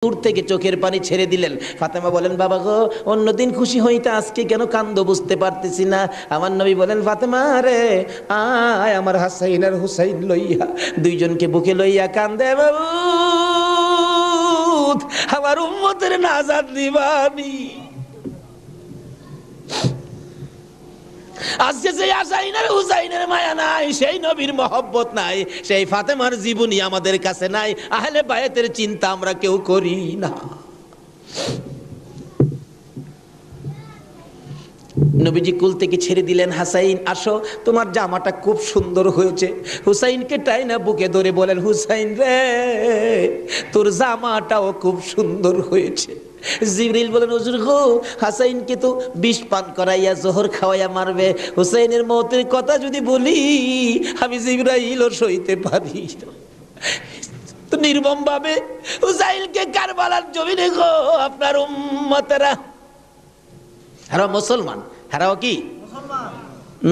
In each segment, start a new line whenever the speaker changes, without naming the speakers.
দূর থেকে চোখের পানি ছেড়ে দিলেন। ফাতেমা বলেন, বাবা গো, অন্যদিন খুশি হইতে আজকে কেন কান্দো বুঝতে পারতেছি না। আমার নবী বলেন, ফাতেমা রে, আয় আমার হাসাইন আর হুসাইন লইয়া, দুইজনকে বুকে লইয়া কান্দে বাবু, আমার উম্মতের নাজাত দিবানি। আজকে সেই হাসাইনের হুসাইনের মায়া নাই, সেই নবীর মহব্বত নাই, সেই ফাতেমার জীবনী আমাদের কাছে নাই, আহলে বায়াতের চিন্তা আমরা কেউ করি না। নবীজি কুল থেকে ছেড়ে দিলেন, হাসাইন আসো, তোমার জামাটা খুব সুন্দর হয়েছে। হুসাইনকে টাইনা বুকে ধরে বলেন, হুসাইন রে, তোর জামাটাও খুব সুন্দর হয়েছে। জিবরিল বলেন, হুজুর গো, হাসাইনকে তো বিষ পান করাইয়া জোহর খাওয়াইয়া মারবে, হুসাইনের মৌতের কথা যদি বলি আমি জিবরাইলও সইতে পারি না। তো নির্মম ভাবে হুসাইনকে কারবালার জমিনে গো আপনার উম্মতেরা, হারা মুসলমান, হারাও কি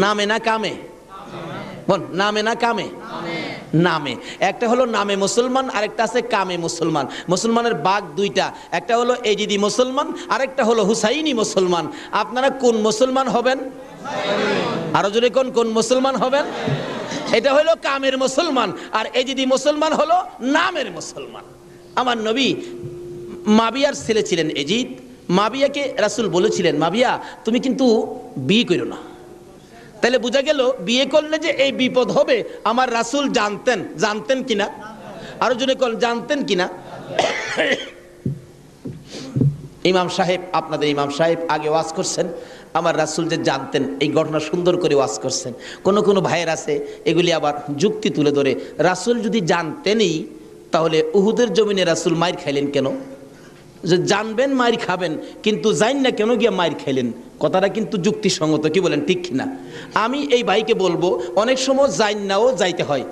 নামে না কামে? বল, নামে না কামে? নামে। একটা হলো নামে মুসলমান, আরেকটা আছে কামে মুসলমান। মুসলমানের ভাগ দুইটা, একটা হলো এজিদি মুসলমান, আরেকটা হলো হুসাইনি মুসলমান। আপনারা কোন মুসলমান হবেন? আরো জোরে কোন কোন মুসলমান হবেন? এটা হলো কামের মুসলমান, আর এজিদি মুসলমান হলো নামের মুসলমান। আমার নবী মাবিয়ার ছেলে ছিলেন এজিদ। মাবিয়াকে রাসূল বলেছিলেন, মাবিয়া তুমি কিন্তু বিয়ে করো না। তাহলে বোঝা গেল বিয়ে করলে যে এই বিপদ হবে আমার রাসূল জানতেন। জানতেন কিনা? আরো জনে কোন জানতেন কিনা? ইমাম সাহেব, আপনাদের ইমাম সাহেব আগে ওয়াজ করছেন, আমার রাসূল যে জানতেন এই ঘটনা সুন্দর করে ওয়াজ করছেন। কোন কোন ভাইয়ের আছে এগুলি আবার যুক্তি তুলে ধরে, রাসূল যদি জানতেনই তাহলে উহুদের জমিনে রাসূল মাইর খাইলেন কেন? যে জানবেন মাইর খাবেন, কিন্তু জান না কেন গিয়ে মাইর খাইলেন? কথাটা কিন্তু যুক্তিসঙ্গত, কি বলেন, ঠিক কিনা? আমি এই ভাইকে বলবো, অনেক সময় জান নাও যাইতে হয়।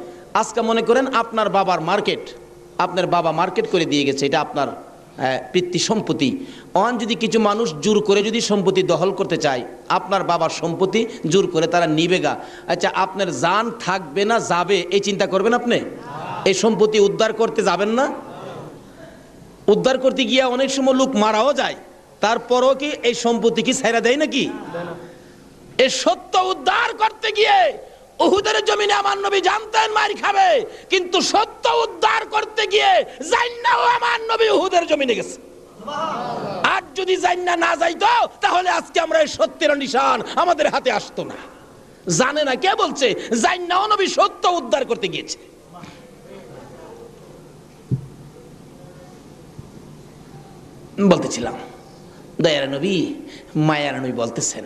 আজকে মনে করেন আপনার বাবার মার্কেট, আপনার বাবা মার্কেট করে দিয়ে গেছে, এটা আপনার পিতৃ সম্পত্তি। অন যদি কিছু মানুষ জোর করে যদি সম্পত্তি দখল করতে চায়, আপনার বাবার সম্পত্তি জোর করে তারা নিবেগা, আচ্ছা আপনার জান থাকবে না যাবে এই চিন্তা করবেন আপনি? এই সম্পত্তি উদ্ধার করতে যাবেন না? উদ্ধার করতে গিয়ে অনেক সময় লোক মারাও যায়, তারপরও কি এই সম্পত্তি কি ছাইরা দেয় নাকি? এই সত্য উদ্ধার করতে গিয়ে উহুদের জমিনে আমার নবী জানতেন মার খাবে, কিন্তু সত্য উদ্ধার করতে গিয়ে জান্নাও আমার নবী উহুদের জমিনে গেছে। আর যদি জান্না না যাইতো তাহলে আজকে আমরা এই সত্যের নিশান আমাদের হাতে আসতো না। জানে না কে বলছে? জান্নাও নবী সত্য উদ্ধার করতে গিয়েছে। বলতেছিলাম দয়ার নবী, মায়ার নবী বলতেছেন,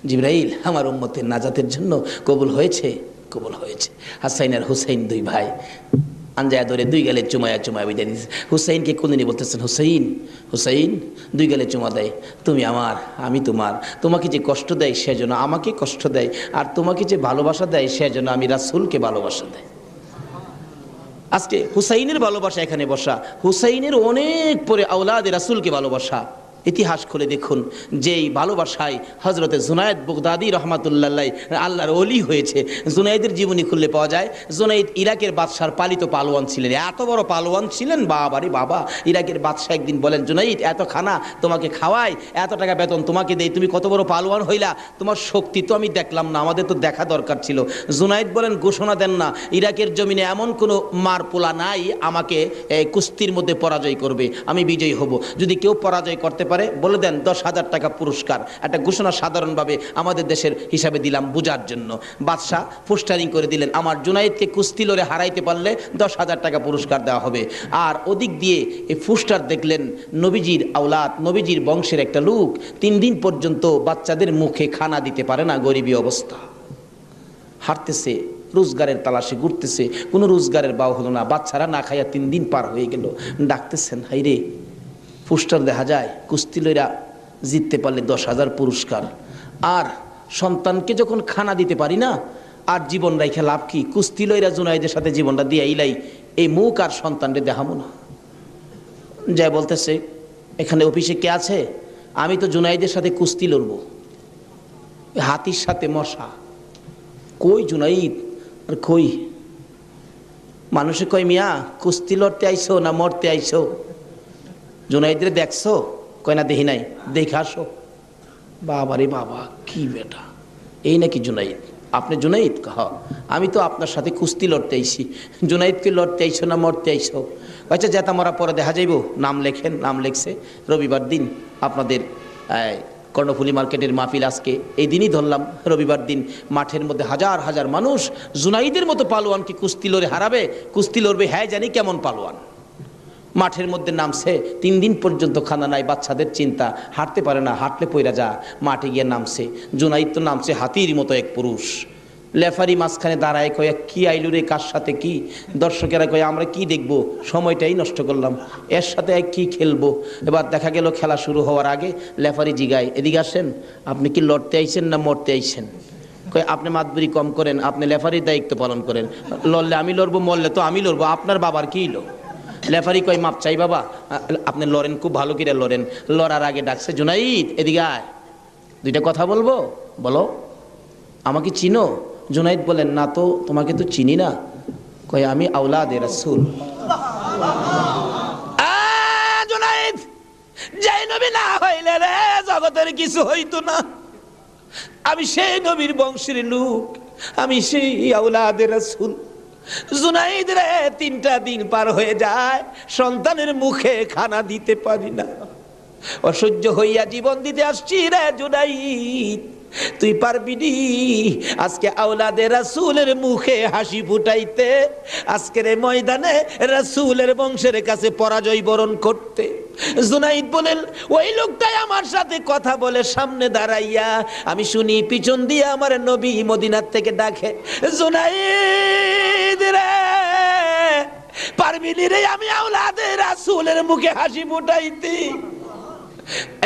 জিবরাইল আমার উম্মতের নাজাতের জন্য কবুল হয়েছে, কবুল হয়েছে। হাসাইন আর হুসাইন দুই ভাই আঞ্জায়া ধরে দুই গালে চুমায়া চুমায়া বিদায় দিয়েছে। হুসাইনকে কোনদিনই বলতেছেন, হুসাইন, হুসাইন, দুই গালে চুমা দেয়, তুমি আমার, আমি তোমার। তোমাকে যে কষ্ট দেয় সেজন্য আমাকে কষ্ট দেয়, আর তোমাকে যে ভালোবাসা দেয় সেজন্য আমি রাসূলকে ভালোবাসা দেয়। আজকে হুসাইনের ভালোবাসা এখানে বসা, হুসাইনের অনেক পরে আওলাদে রাসূলকে ভালোবাসা। ইতিহাস খুলে দেখুন, যেই ভালোবাসায় হযরতে জুনায়েদ বাগদাদী রহমাতুল্লাহ আল্লাহর ওলি হয়েছে। জুনায়েদের জীবনী খুললে পাওয়া যায়, জুনায়েদ ইরাকের বাদশার পালিত পালোয়ান ছিলেন। এত বড় পালোয়ান ছিলেন, বাবারে বাবা। ইরাকের বাদশাহ একদিন বলেন, জুনায়েদ এত খানা তোমাকে খাওয়াই, এত টাকা বেতন তোমাকে দেই, তুমি কত বড় পালোয়ান হইলা, তোমার শক্তি তো আমি দেখলাম না, আমাদের তো দেখা দরকার ছিল। জুনায়েদ বলেন, ঘোষণা দেন না, ইরাকের জমিনে এমন কোনো মারপোলা নাই আমাকে কুস্তির মধ্যে পরাজয় করবে, আমি বিজয়ী হব। যদি কেউ পরাজয় করতে পারে বলে দেন 10,000 টাকা পুরস্কার। একটা ঘোষণা সাধারণভাবে আমাদের দেশের হিসাবে দিলাম বুঝার জন্য। বাদশাহ পোস্টারিং করে দিলেন, আমার জুনায়েদকে কুস্তি লড়ে হারাইতে পারলে 10,000 টাকা পুরস্কার দেওয়া হবে। আর ওদিক দিয়ে এই পোস্টার দেখলেন নবীজির আওলাদ, নবীজির বংশের একটা লোক 3 দিন পর্যন্ত বাচ্চাদের মুখে খানা দিতে পারে না, গরিবী অবস্থা, হাঁটতেছে, রোজগারের তালাশে ঘুরতেছে, কোনো রোজগারের বাও হলো না, বাচ্চারা না খাইয়া 3 দিন পার হয়ে গেল। ডাকতেছেন, হাইরে পোস্টার দেখা যায় কুস্তি লইরা জিততে পারলে 10,000 পুরস্কার, আর সন্তানকে যখন খানা দিতে পারি না, আর জীবন রাইখা লাভ কি? কুস্তি লইরা জুনায়েদের সাথে জীবনটা দিয়া ইলাই, এই মুখ আর সন্তানরে দেখাবো না। যাই বলতেছে, এখানে অফিসে কে আছে? আমি তো জুনায়েদের সাথে কুস্তি লড়বো, হাতির সাথে মশা। কই জুনায়েদ? আর কই? মানুষে কয়, মিয়া কুস্তি লড়তে আইছো না মরতে আইছো? জুনাইদরে দেখছো? কয় না দেখি নাই। দেখে আসো। বাবা রে বাবা, কি বেটা, এই নাকি জুনাইদ? আপনি জুনাইদ? আমি তো আপনার সাথে কুস্তি লড়তে আইছি। জুনাইদকে লড়তে আইছো না মরতে আইছো? আচ্ছা, জেতা মরা পরে দেখা যাইব, নাম লেখেন। নাম লেখছে। রবিবার দিন আপনাদের কর্ণফুলী মার্কেটের মাহফিল আজকে এই দিনই ধরলাম। রবিবার দিন মাঠের মধ্যে হাজার হাজার মানুষ জুনাইদের মতো পালোয়ান কি কুস্তি লড়ে হারাবে? কুস্তি লড়বে, হ্যাঁ জানি কেমন পালোয়ান। মাঠের মধ্যে নামছে, 3 দিন পর্যন্ত খানা নাই, বাচ্চাদের চিন্তা, হাঁটতে পারে না, হাঁটলে পয়রা যা। মাঠে গিয়ে নামছে। জুনাইদ তো নামছে হাতির মতো এক পুরুষ। লেফারি মাঝখানে দাঁড়ায়, কয়ে কি আইলু রে, কার সাথে কি? দর্শকেরা কয়ে আমরা কি দেখবো, সময়টাই নষ্ট করলাম, এর সাথে কি খেলবো। এবার দেখা গেল খেলা শুরু হওয়ার আগে লেফারি জিগায়, এদিকে আসেন, আপনি কি লড়তে আইছেন না মরতে আইছেন? কয়ে আপনি মাতবুরি কম করেন, আপনি লেফারির দায়িত্ব পালন করেন। লড়লে আমি লড়বো, মরলে তো আমি লড়বো, আপনার বাবার কি লো? লেফারি কয় মাপ চাই বাবা, আপনি লড়েন, খুব ভালো করে লড়েন। লড়ার আগে ডাকছে, জুনাইদ এদিকে আয়, 2টা কথা বলবো, বলো। আমাকে চিনো? জুনাইদ বলেন, না তো, তোমাকে তো চিনি না। কয় আমি আওলাদে রাসূল। জুনাইদ, যেই নবী না হইলে রে জগতের কিছু হইতো না। আমি সেই নবীর বংশের লোক, আমি সেই আওলাদে রাসূল। জুনাইদ রে, 3টা দিন পার হয়ে যায়, সন্তানের মুখে খানা দিতে পারি না, অসহ্য হইয়া জীবন দিতে আসছি রে জুনাইদ। তুই পারবি নি আজকে আওলাদে রাসূলের মুখে হাসি ফুটাইতে, আজকের এই ময়দানে রাসূলের বংশের কাছে পরাজয় বরণ করতে? জুনাইদ বলেন, ওই লোকটাই আমার সাথে কথা বলে সামনে দাঁড়াইয়া, আমি শুনি পিছন দিয়ে আমার নবী মদিনার থেকে ডাকে, জুনাইদ রে, পারবি নি রে আমি আওলাদে রাসূলের মুখে হাসি ফুটাইতে?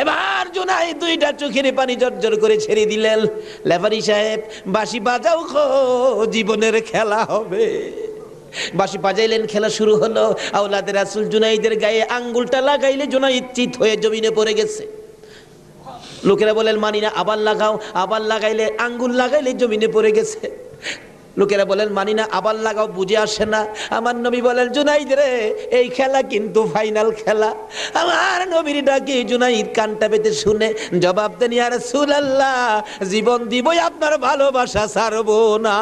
এবার জুনাইদ 2টা চোখের পানি জর্জর করে ছেড়ে দিলেন। লেফারি সাহেব, বাঁশি বাজাও খো, জীবনের খেলা হবে। বাঁশি বাজাইলেন, খেলা শুরু হলো। আওলাদে রাসূল জুনাইদের গায়ে আঙ্গুলটা লাগাইলে জুনাইদ চিত হয়ে জমিনে পড়ে গেছে। লোকেরা বলেন, মানি না, আবার লাগাও। আবার লাগাইলে, আঙ্গুল লাগাইলে জমিনে পড়ে গেছে। লোকেরা বলেন, মানি না, আবার লাগাও, বুঝে আসে না। আমার নবী বলেন, জুনাইদ রে, এই খেলা কিন্তু ফাইনাল খেলা। আমার নবীর ডাকে জুনাইদ কানটা পেতে শুনে জবাব দেন, ইয়া রাসূলুল্লাহ, জীবন দিবই, আপনার ভালোবাসা ছাড়বো না।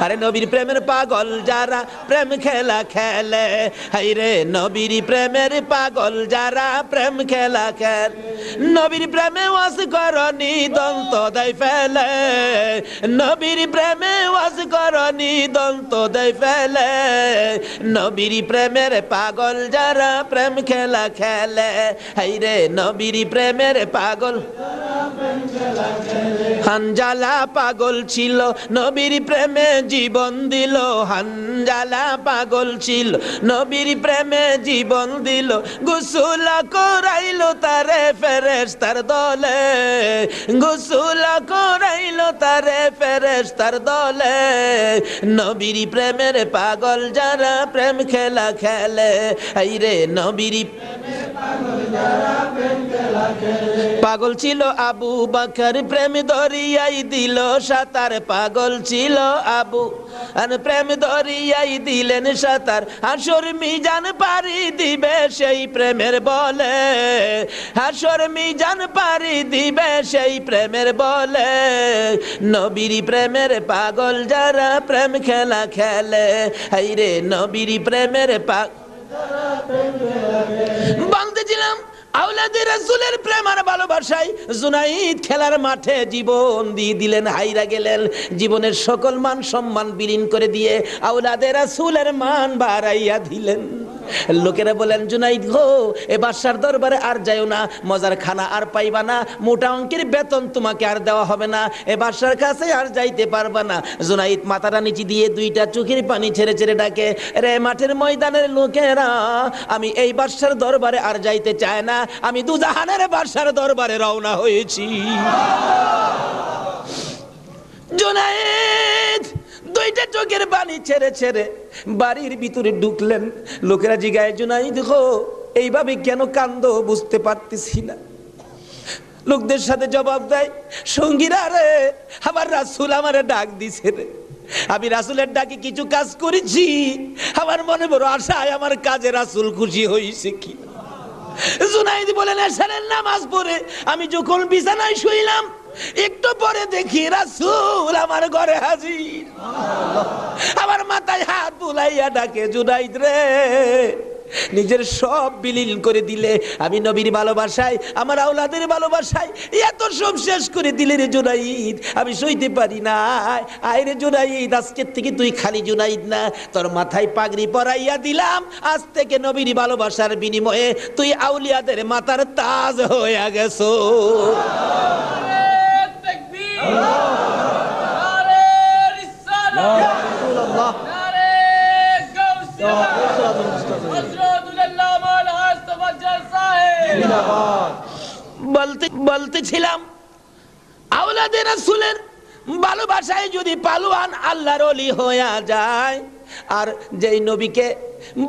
আরে নবীর প্রেমের পাগল যারা প্রেম খেলা খেলে, হাই রে নবীর প্রেমের পাগল যারা প্রেম খেলা খেলে, নবীর প্রেমে ওয়াজ করনি দন্ত দেয় ফেলে, নবীর প্রেমে ওয়াজ করনি দন্ত দেয় ফেলে, নবীর প্রেমের পাগল যারা প্রেম খেলা খেলে, হাই রে নবীর প্রেমের পাগল। হানজালা পাগল ছিল, নবীর প্রেমে জীবন দিল। হানজালা পাগল ছিল, নবীর প্রেমে জীবন দিল। গোসল করাইলো তারে ফেরেশতার দলে, গোসল করাইলো তারে ফেরেশতার দলে, নবীর প্রেমের পাগল যারা প্রেম খেলা খেলে, এই রে নবীর পাগল ছিল আবু বকর, প্রেম দরিয়াই দিল সাঁতার। পাগল ছিল আবু আর প্রেম দরিয়াই দিলেন সাঁতার। হাসর মিজান পারি দিবে সেই প্রেমের বলে, হাসর মিজান পারি দিবে সেই প্রেমের বলে, নবীর প্রেমের পাগল যারা প্রেম খেলা খেলে, হাই রে নবীর প্রেমের পাগল। বলতেছিলাম আওলাদে রাসূলের প্রেম আর ভালোবাসায় জুনাইদ খেলার মাঠে জীবন দিয়ে দিলেন, হাইরা গেলেন। জীবনের সকল মান সম্মান বিলীন করে দিয়ে আওলাদে রাসূলের মান বাড়াইয়া দিলেন। লোকেরা বলেন, জুনাইদ গো, এ বাদশার দরবারে আর যাইও না, মজার খানা আর পাইবা না, মোটা অঙ্কের বেতন তোমাকে আর দেওয়া হবে না, এ বাদশার কাছে আর যাইতে পারবা না। জুনাইদ মাথাটা নিচে দিয়ে 2টা চোখের পানি ছেড়ে ছেড়ে ডাকে, রে মাঠের ময়দানের লোকেরা, আমি এই বাদশার দরবারে আর যাইতে চাই না, আমি দুজাহানের বাদশার দরবারে রওনা হয়েছি। জুনাইদ 2টা চোখের পানি ছেড়ে ছেড়ে বাড়ির ভিতরে ঢুকলেন। লোকেরা জিগায়, জুনাইদ গো, এইভাবে কেন কান্দো বুঝতে পারতেছি না। লোকদের সাথে জবাব দেয়, সঙ্গীরা রে, আমার রাসূল আমারে ডাক দিছে রে, আমি রাসূলের ডাকে কিছু কাজ করেছি, আমার মনে বড় আশায় আমার কাজে রাসূল খুশি হয়েছে কি। জুনাইদ বলেন এশারের নামাজ পড়ে আমি যখন বিছানায় শুইলাম, একটু পরে দেখি রাসূল আমার ঘরে হাজির। আমার মাথায় হাত বুলাইয়া ডাকে, জুনাইদ রে, নিজের সব বিলীন করে দিলে, আমি নবীর ভালোবাসায়, আমার আওলাদের ভালোবাসায় এত সব শেষ করে দিলে রে জুনাইদ, আমি সইতে পারি না। আয় রে জুনাইদ, আজকের থেকে তুই খালি জুনাইদ না, তোর মাথায় পাগড়ি পরাইয়া দিলাম। আজ থেকে নবীর ভালোবাসার বিনিময়ে তুই আউলিয়াদের মাথার তাজ হয়ে গেছো। বলতেছিলাম আওলাদে রাসূলের ভালোবাসায় যদি পালোয়ান আল্লাহর ওলি হয়ে যায়, আর যেই নবীকে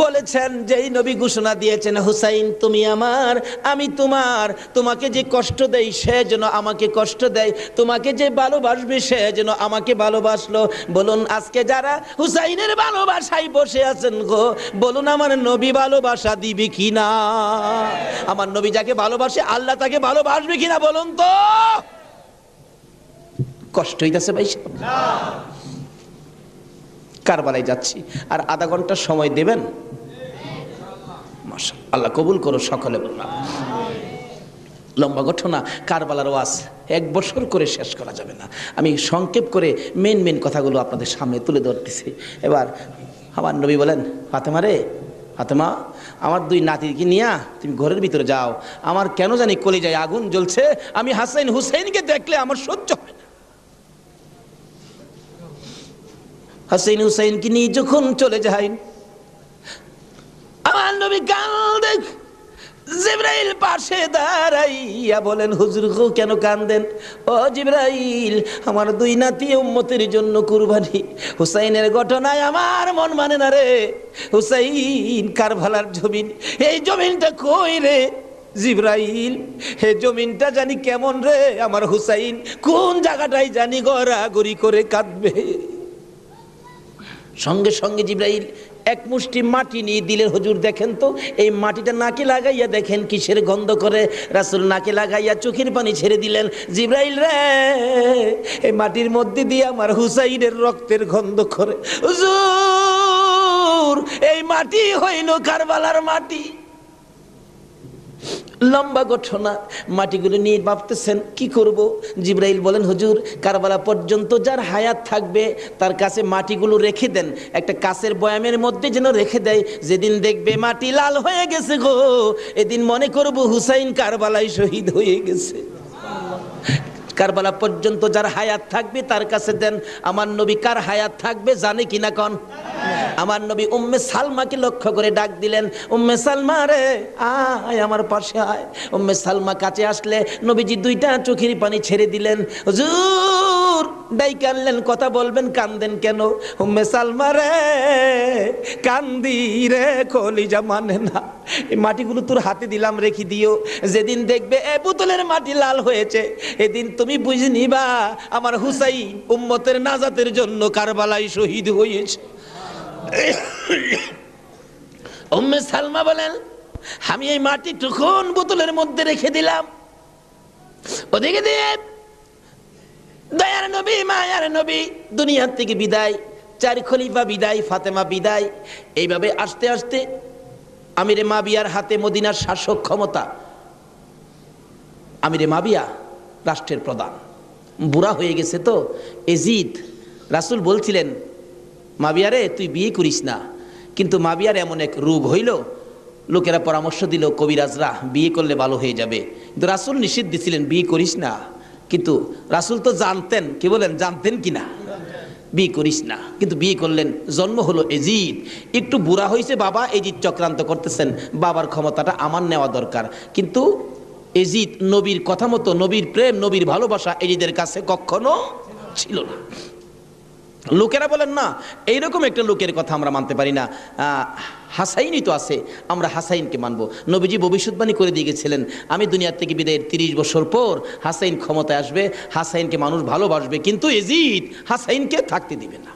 বলেছেন, যেই নবী ঘোষণা দিয়েছেন, হুসাইন তুমি আমার, আমি তোমার, তোমাকে যে কষ্ট দেই সে যেন আমাকে কষ্ট দেয়, তোমাকে যে ভালোবাসবে সে যেন আমাকে ভালোবাসলো। বলুন আজকে যারা হুসাইনের ভালোবাসায় বসে আছেন গো, বলুন আমার নবী ভালোবাসা দিবে কিনা? আমার নবী যাকে ভালোবাসে আল্লাহ তাকে ভালোবাসবে কিনা বলুন তো? কষ্ট হইতেছে ভাই সাহেব। কারবালায় যাচ্ছি, আর আধা ঘন্টা সময় দেবেন? মাশাআল্লাহ, আল্লাহ কবুল করো সকলে বললাম। লম্বা ঘটনা, কারবালার ওয়াজ 1 বছর করে শেষ করা যাবে না। আমি সংক্ষেপ করে মেন কথাগুলো আপনাদের সামনে তুলে ধরতেছি। এবার আমার নবী বলেন, ফাতেমা রে, ফাতেমা, আমার 2 নাতিকে নিয়ে তুমি ঘরের ভিতরে যাও, আমার কেন জানি কলিজায় আগুন জ্বলছে, আমি হাসান হুসাইনকে দেখলে আমার সহ্য হয় না। হাসান হুসাইনকে নিয়ে যখন চলে যাই, আমার নবী কান্দে। জিবরাইল পাশে দাঁড়াইয়া বলেন, হুজুর গো কেন কান্দেন? ও জিবরাইল, আমার 2 নাতি উম্মতের জন্য কুরবানি। হুসাইনের ঘটনায় আমার মন মানে না রে। হুসাইন কারবালার জমিন, এই জমিনটা কই রে জিবরাইল? হে জমিনটা জানি কেমন রে, আমার হুসাইন কোন জায়গাটাই জানি গড়াগড়ি করে কাঁদবে। সঙ্গে সঙ্গে জিবরাইল 1 মুষ্টি মাটি নিয়ে দিলেন। হুজুর দেখেন তো, এই মাটিটা নাকে লাগাইয়া দেখেন কিসের গন্ধ করে। রাসূল নাকে লাগাইয়া চোখের পানি ছেড়ে দিলেন। জিবরাইল রে, এই মাটির মধ্যে দিয়ে আমার হুসাইনের রক্তের গন্ধ করে। হুজুর, এই মাটি হইল কারবালার মাটি। লম্বা ঘটনা, মাটিগুলো নিয়ে ভাবতেছেন কি করব। জিবরাইল বলেন, হুজুর কারবালা পর্যন্ত যার হায়াত থাকবে তার কাছে মাটিগুলো রেখে দেন, একটা কাচের বয়ামের মধ্যে যেন রেখে দেয়। যেদিন দেখবে মাটি লাল হয়ে গেছে গো, এদিন মনে করব হুসাইন কারবালায় শহীদ হয়ে গেছে। কারবালা পর্যন্ত যার হায়াত থাকবে তার কাছে দেন। আমার নবী কার হায়াত থাকবে জানে কিনা কোন? আমার নবী উম্মে সালমাকে লক্ষ্য করে ডাক দিলেন, উম্মে সালমা রে আয় আমার পাশে আয়। উম্মে সালমা কাছে আসলে নবীজি 2টা চোখের পানি ছেড়ে দিলেন। হুজুর ডাইকে আনলেন, কথা বলবেন, কান্দেন কেন? উম্মে সালমা রে, কান্দি রে, কলিজা মানে না। এই মাটিগুলো তোর হাতে দিলাম, রেখে দিও। যেদিন দেখবে এ বোতলের মাটি লাল হয়েছে, এদিন তুমি বুঝে নিবা আমার হুসাইন উম্মতের নাজাতের জন্য কারবালায় শহীদ হয়েছে। উম্মে সালমা বলেন, আমি এই মাটি তখন বোতলের মধ্যে রেখে দিলাম। ওদিকে দিয়ে দয়ার নবী, মায়ার নবী দুনিয়ার থেকে বিদায়, 4 খলিফা বিদায়, ফাতেমা বিদায়। এইভাবে আস্তে আস্তে আমিরে মাবিয়ার হাতে মদিনার শাসক ক্ষমতা। আমিরে মাবিয়া রাষ্ট্রের প্রধান, বুড়া হয়ে গেছে তো এজিদ। রাসূল বলছিলেন, মাবিয়ারে তুই বিয়ে করিস না। কিন্তু মাবিয়ার এমন এক রোগ হইল, লোকেরা পরামর্শ দিল কবিরাজরা বিয়ে করলে ভালো হয়ে যাবে, কিন্তু রাসূল নিষেধ দিছিলেন বিয়ে করিস না। কিন্তু রাসূল তো জানতেন, কি বলেন, জানতেন কিনা বিয়ে করিস না, কিন্তু বিয়ে করলেন। জন্ম হলো এজিদ। একটু বুড়া হয়েছে বাবা, এজিদ চক্রান্ত করতেছেন, বাবার ক্ষমতাটা আমার নেওয়া দরকার। কিন্তু এজিদ নবীর কথা মতো, নবীর প্রেম, নবীর ভালোবাসা এজিদের কাছে কখনো ছিল না। লোকেরা বলেন না, এইরকম একটা লোকের কথা আমরা মানতে পারি না, হাসাইনই তো আছে, আমরা হাসাইনকে মানবো। নবীজি ভবিষ্যৎবাণী করে দিয়ে গেছিলেন, আমি দুনিয়ার থেকে বিদায়ের 30 বছর পর হাসাইন ক্ষমতায় আসবে, হাসাইনকে মানুষ ভালোবাসবে, কিন্তু এজিদ হাসাইনকে থাকতে দিবে না।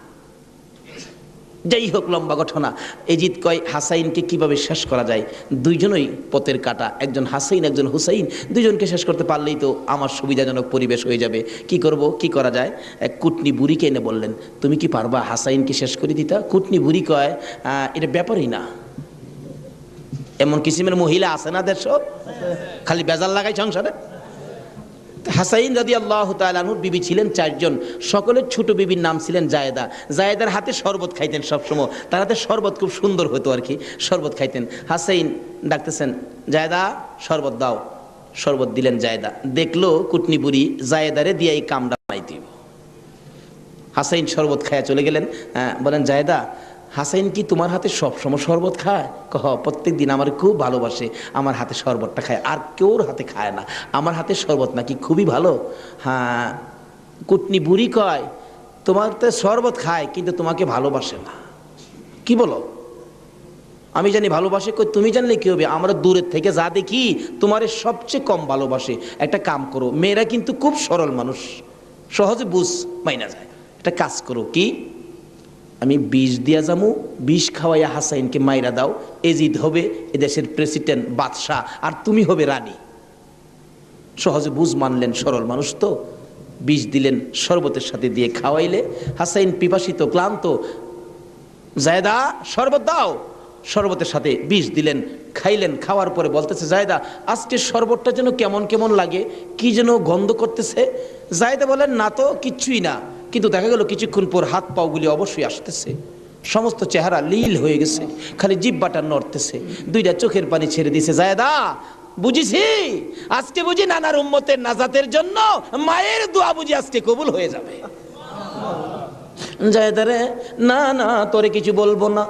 যাই হোক, লম্বা ঘটনা। এজিদ কয় হাসাইনকে কিভাবে শেষ করা যায়, দুইজনই পথের কাটা, একজন হাসাইন একজন হুসাইন, দুইজনকে শেষ করতে পারলেই তো আমার সুবিধাজনক পরিবেশ হয়ে যাবে। কি করব, কি করা যায়? এক কুটনি বুড়িকে এনে বললেন, তুমি কি পারবা হাসাইনকে শেষ করে দিতা? কুটনি বুড়ি কয়, এটা ব্যাপারই না। এমন কিসিমের মহিলা আছে না দেশ, খালি বেজাল লাগাই সংসারে। হাসাইন রাদিয়াল্লাহু তাআলা আনহুর বিবি ছিলেন 4 জন, সকলের ছোট বিবির নাম ছিলেন জায়েদা। জায়েদার হাতে শরবত খাইতেন সবসময়, তার হাতে শরবত খুব সুন্দর হতো আর কি, শরবত খাইতেন। হাসাইন ডাকতেছেন, জায়েদা শরবত দাও। শরবত দিলেন জায়েদা। দেখলো কুটনি বুড়ি জায়েদারে দিয়ে এই কামটা বানাই দিব। হাসাইন শরবত খায়া চলে গেলেন। বলেন, জায়েদা হাসাইন কি তোমার হাতে সবসময় শরবত খায়? প্রত্যেক দিন আমার খুব ভালোবাসে, আমার হাতে শরবতটা খায়, আর কেউর হাতে খায় না, আমার হাতে শরবত নাকি খুবই ভালো। হ্যাঁ। কুটনি বুড়ি কয়, তোমার তো শরবত খায় কিন্তু তোমাকে ভালোবাসে না। কি বলো? আমি জানি ভালোবাসে। কই, তুমি জানলে কি হবে, আমরা দূরের থেকে যা দেখি তোমারে সবচেয়ে কম ভালোবাসে। একটা কাম করো, মেয়েরা কিন্তু খুব সরল মানুষ, সহজে বুঝ মাইনা যায়। একটা কাজ করো, কি? আমি বিষ দিয়া যামু, বিষ খাওয়াইয়া হাসাইনকে মাইরা দাও। এজিদ হবে এদেশের প্রেসিডেন্ট, বাদশাহ, আর তুমি হবে রানী। সহজে বুঝ মানলেন, সরল মানুষ তো। বিষ দিলেন, শরবতের সাথে দিয়ে খাওয়াইলে। হাসাইন পিপাসিত, ক্লান্ত। জায়েদা শরবত দাও। শরবতের সাথে বিষ দিলেন, খাইলেন। খাওয়ার পরে বলতেছে, জায়েদা আজকে শরবতটা যেন কেমন কেমন লাগে, কি যেন গন্ধ করতেছে। জায়েদা বলেন, না তো কিচ্ছুই না। কিন্তু দেখা গেল কিছুক্ষণ পর হাত পাগুলি অবশ্যই আসতেছে, সমস্ত চেহারা লীল হয়ে গেছে, খালি জিহ্বাটা নড়তেছে, দুইটা চোখের পানি ছেড়ে দিছে। জায়েদা বুঝিছি, আজকে বুঝি নানার উম্মতের নাজাতের জন্য মায়ের দোয়া বুঝি আজকে কবুল হয়ে যাবে। জায়েদা রে, না না তোরে কিছু বলবো না,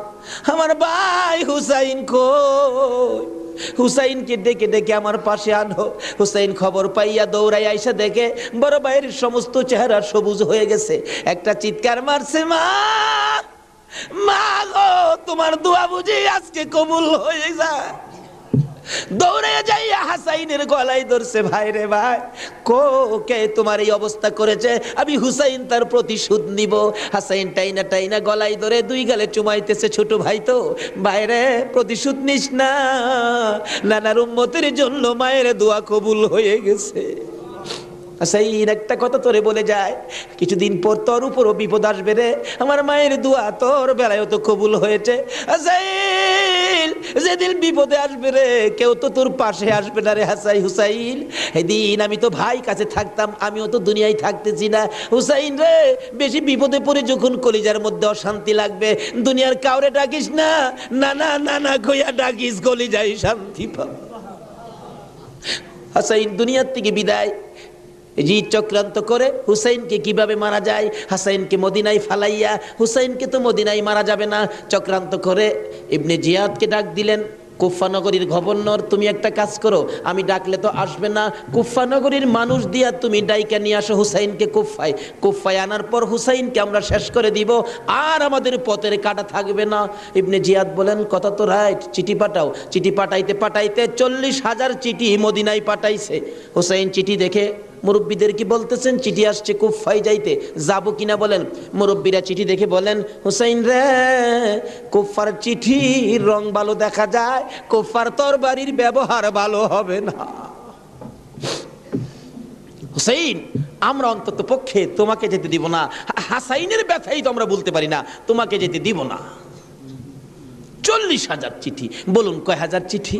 আমার ভাই হুসাইন কই? হুসাইনকে ডেকে ডেকে আমার পাশে আনো। হুসাইন খবর পাইয়া দৌড়াই আইসা দেখে বড় ভাইয়ের সমস্ত চেহারা সবুজ হয়ে গেছে। একটা চিৎকার মারছে, মা মা গো, তোমার দোয়া বুঝি আজকে কবুল হয়ে যায়। দৌড়ে যাইয়া হাসাইনের গলায় ধরছে, ভাই রে ভাই, কে তোমার এই অবস্থা করেছে? আমি হুসাইন তার প্রতিশোধ নিব। হাসাইন টাইনা টাইনা গলায় ধরে দুই গালে চুমাইতেছে, ছোট ভাই তো, বাইরে প্রতিশোধ নিস না, নানার উম্মতের জন্য মায়ের দোয়া কবুল হয়ে গেছে। হাসাইন একটা কথা তোরে বলে যায়, কিছুদিন পর তোর উপরও বিপদ আসবে রে, আমার মায়ের দোয়া তোর বেলায় তো কবুল হয়েছে। হাসাইন যেদিন বিপদে আসবে রে, কেউ তো তোর পাশে আসবে না রে হুসাইন। এদিন আমি তো ভাই কাছে থাকতাম, আমিও তো দুনিয়ায় থাকতেছি না। হুসাইন রে, বেশি বিপদে পড়ে যখন কলিজার মধ্যে অশান্তি লাগবে, দুনিয়ার কাউরে ডাকিস না, নানা নানা কইয়া ডাকিস, কলিজায় শান্তি পাব। হাসাইন দুনিয়ার থেকে বিদায়। এজিদ চক্রান্ত করে হুসাইনকে কিভাবে মারা যায়, হাসাইনকে মদিনায় ফালাইয়া, হুসাইনকে তো মদিনায় মারা যাবে না, চক্রান্ত করে ইবনে জিয়াদকে ডাক দিলেন। কুফা নগরীর গভর্নর, তুমি একটা কাজ করো, আমি ডাকলে তো আসবে না, কুফা নগরীর মানুষ দিয়া তুমি ডাইকা নিয়ে আসো হুসাইনকে কুফায়। কুফায় আনার পর হুসাইনকে আমরা শেষ করে দিব, আর আমাদের পথের কাটা থাকবে না। ইবনে জিয়াদ বলেন, কথা তো রাইট, চিঠি পাঠাও। চিঠি পাঠাইতে পাঠাইতে 40,000 চিঠি মদিনায় পাঠাইছে। হুসাইন চিঠি দেখে মুরব্বীদের কি বলতেছেন, চিঠি আসছে কুফায় যাইতে, যাব কিনা বলেন। মুরব্বীরা চিঠি দেখে বলেন, হুসাইন রে, কুফার চিঠির রং ভালো দেখা যায়, কুফার তরবারির ব্যবহার ভালো হবে না। হুসাইন, আমরা অন্তত পক্ষে তোমাকে যেতে দিব না, হাসাইনের ব্যথাই তো আমরা বলতে পারি না, তোমাকে যেতে দিব না। 40,000 চিঠি, বলুন কয় হাজার চিঠি?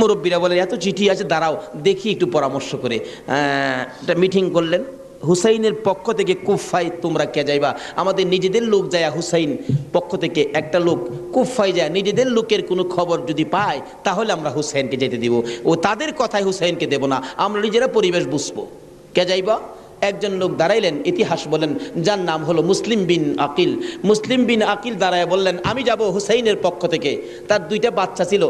মুরব্বীরা বলে, এত চিঠি আছে, দাঁড়াও দেখি একটু পরামর্শ করে। একটা মিটিং করলেন। হুসাইনের পক্ষ থেকে কুফায় তোমরা কে যাইবা? আমাদের নিজেদের লোক যায়। হুসাইন পক্ষ থেকে একটা লোক কুফায় যায়, নিজেদের লোকের কোনো খবর যদি পায় তাহলে আমরা হুসাইনকে যেতে দিব, ও তাদের কথায় হুসাইনকে দেব না, আমরা নিজেরা পরিবেশ বুঝবো। কে যাইবা? একজন লোক দাঁড়াইলেন, ইতিহাস বলেন, যার নাম হলো মুসলিম বিন আকিল। মুসলিম বিন আকিল দাঁড়ায় বললেন, আমি যাব হুসাইনের পক্ষ থেকে। তার 2টা বাচ্চা ছিল,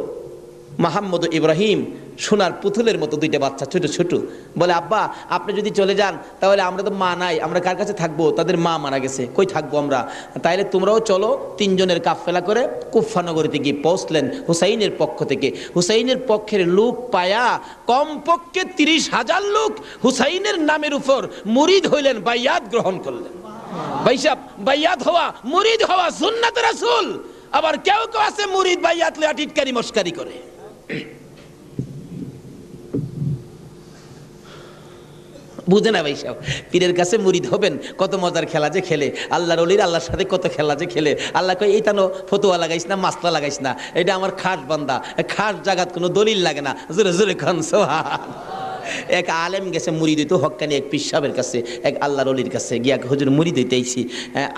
মোহাম্মদ ইব্রাহিম, সোনার পুতুলের মতো 2টা বাচ্চা, ছোট ছোট। বলে, আব্বা আপনি যদি চলে যান তাহলে আমরা তো মা নাই, আমরা কার কাছে থাকবো? তাদের মা মারা গেছে, কই থাকবো আমরা? তাইলে তোমরাও চলো। 3 জনের কাফেলা করে কুফা নগরীতে গিয়ে পৌঁছলেন হুসাইনের পক্ষ থেকে। হুসাইনের পক্ষের লোক পায়া কমপক্ষে 30,000 লোক হুসাইনের নামের উপর মুরিদ হইলেন, বাইয়াত গ্রহণ করলেন। ভাই সাহেব, বাইয়াত হওয়া, মুরিদ হওয়া সুন্নাত রাসূল। আবার কেউ কেউ আছে মুরিদ বাইয়াত লইয়া টিটকারি মস্কারি করে। বুঝে না ভাই সাহেব, পীরের কাছে মুরিদ হবেন, কত মজার খেলা যে খেলে, আল্লাহর ওলির আল্লাহর সাথে কত খেলা যে খেলে। আল্লাহ কই এইটা নো ফতুয়া লাগাইস না, মাসলা লাগাইস না, এটা আমার খাস বান্দা, খাস জাগাত কোনো দলিল লাগে না। জোরে জোরে খান সুবহান। এক আলেম গেছে মুরিদ হইতো হক্কানি এক পীর সাহেবের কাছে, এক আল্লাহর ওলির কাছে গিয়া, হুজুর মুরিদ হইতে আইছি।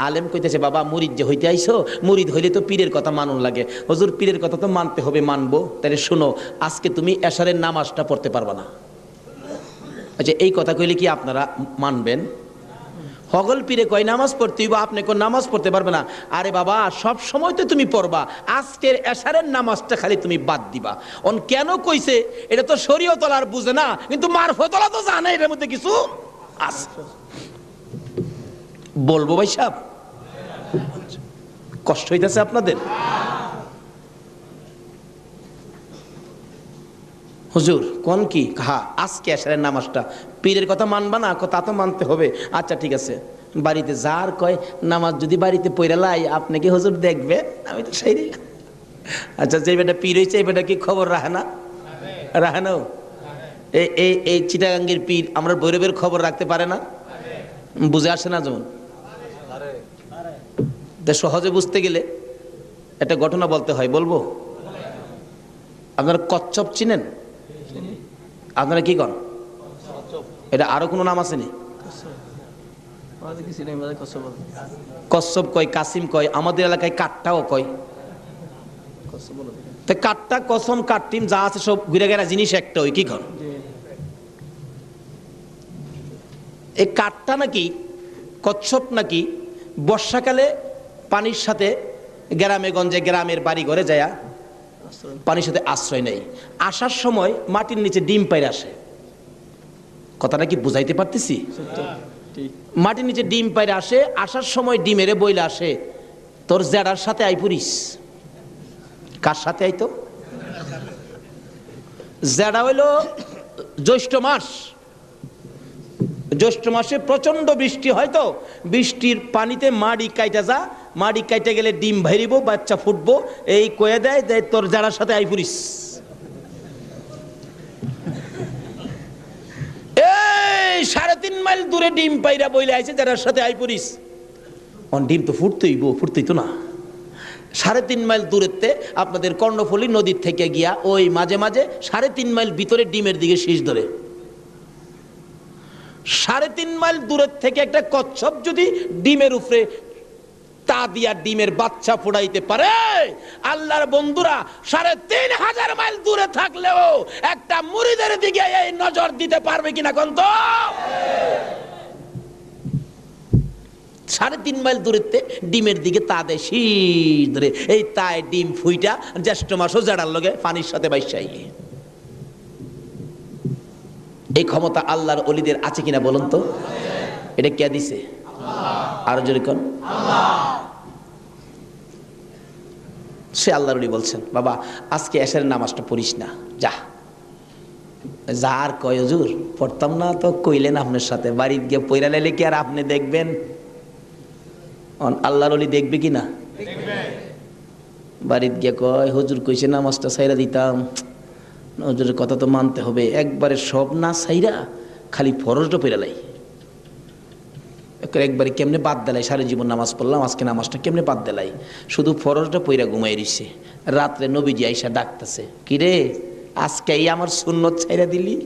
আলেম কইতেছে, বাবা মুরিদ যে হইতে আইছো, মুরিদ হইলে তো পীরের কথা মানুন লাগে। হুজুর পীরের কথা তো মানতে হবে, মানবো। তাহলে শোনো, আজকে তুমি এশারের নামাজটা পড়তে পারবা না। আচ্ছা, এই কথা কইলে কি আপনারা মানবেন? হগল পীরে কয় নামাজ পড়তে হইব, আপনি কোন নামাজ পড়তে পারবে না। আরে বাবা, সব সময় তো তুমি পড়বা, আজকের এশারের নামাজটা খালি তুমি বাদ দিবা। অন কেন কইছে এটা তো শরীয়ত আর বুঝে না, কিন্তু মারফতলা তো জানে এটার মধ্যে কিছু আছে। বলবো ভাই সাহেব, কষ্ট হইতেছে আপনাদের? হুজুর কোন কি? হ্যাঁ, আজকে এশারের নামাজটা পীরের কথা মানবা না? তা তো মানতে হবে। আচ্ছা ঠিক আছে, বাড়িতে যার কয় নামাজ যদি বাড়িতে পড়ে লাই, আপনি কি হুজুর দেখবে? আমি তো সেই। আচ্ছা, যে বেটা পীর হয়েছে, এই বেটা কি খবর রাখে না? রাখে না? এই চিটাগাঙ্গের পীর আমরা ভৈরবের খবর রাখতে পারে না? বুঝে আসে না? যেমন সহজে বুঝতে গেলে একটা ঘটনা বলতে হয়, বলবো? আপনারা কচ্ছপ চিনেন? আপনারা কি করেন? এটা আরো কোনো নাম আছে নি? কচ্ছপ কয়, কাসিম কয়, আমাদের এলাকায় কাট্টাও কয়। কাট্টা, কসম, কাট্টিম যা আছে সব ঘুরে গেরা জিনিস একটা, ওই কি কর? এই কাট্টা নাকি কচ্ছপ নাকি বর্ষাকালে পানির সাথে গ্রামে গঞ্জে, গ্রামের বাড়ি ঘরে যায় পানির সাথে আশ্রয় নেই। আসার সময় মাটির নিচে ডিম পাইরে আসে। কথাটা কি বুঝাইতে পারতেছি? মাটির নিচে ডিম পাইরে আসে, আসার সময় ডিমেরে বইলে আসে, তোর জেডার সাথে আইপুরিস। কার সাথে আইতো? জেডা হইল জ্যৈষ্ঠ মাস। জ্যৈষ্ঠ মাসে প্রচন্ড বৃষ্টি হয়, তো বৃষ্টির পানিতে মাড়ি কাইটা যা, মাড়ি কাইটা গেলে ডিম ভাইরিব, বাচ্চা ফুটবো, এই কয়ে দেয় যে তোর যারার সাথে আইপুরিস। এই 3.5 মাইল দূরে ডিম পাইরা বইলে আইছে যারার সাথে আইপুরিস। ডিম তো ফুটতেই তো না। 3.5 মাইল দূরেতে আপনাদের কর্ণফুলী নদীর থেকে গিয়া ওই মাঝে মাঝে 3.5 মাইল ভিতরে ডিমের দিকে শীষ ধরে। 3.5 মাইল দূরের থেকে একটা কচ্ছপ যদি ডিমের উপরে তা দিয়া ডিমের বাচ্চা ফোড়াইতে পারে, আল্লাহর বন্ধুরা 3,500 মাইল দূরে থাকলেও একটা মুরিদের দিকে এই নজর দিতে পারবে কিনা কোন? তো 3.5 মাইল দূরেতে ডিমের দিকে তা দেয় শীষ ধরে, এই তাই ডিম ফুইটা জ্যৈষ্ঠ মাসও জাড়ার লগে পানির সাথে বাইসাই। এই ক্ষমতা আল্লাহর ওলিদের আছে কিনা বলুন তো? এটা কে দিছে? আরো জোরে কোন? সে আল্লাহর ওলি বলছেন, বাবা আজকে এশারের নামাজটা পড়িস না, যা। যার কয় হুজুর পড়তাম না, তো কইলেন আপনার সাথে, বাড়িতে গিয়ে পয়রা লাইলে কি আর আপনি দেখবেন? আল্লাহর ওলি দেখবে কি না? বাড়িতে গিয়ে কয় হুজুর কইছে নামাজটা ছাইরা দিতাম, হুজুরের কথা তো মানতে হবে। একবারে সব না ছাইরা খালি ফরজটা পড়া লাই, একবারে কেমনে বাদ দেলাই, সারা জীবন নামাজ পড়লাম, আজকে নামাজটা কেমনে বাদ দেলাই, শুধু ফরজটা পইরা ঘুমাই রইছে। রাত্রে নবীজি আইসা ডাকতেছে, কিরে আজকে এই আমার সুন্নত ছাইরা দিলি?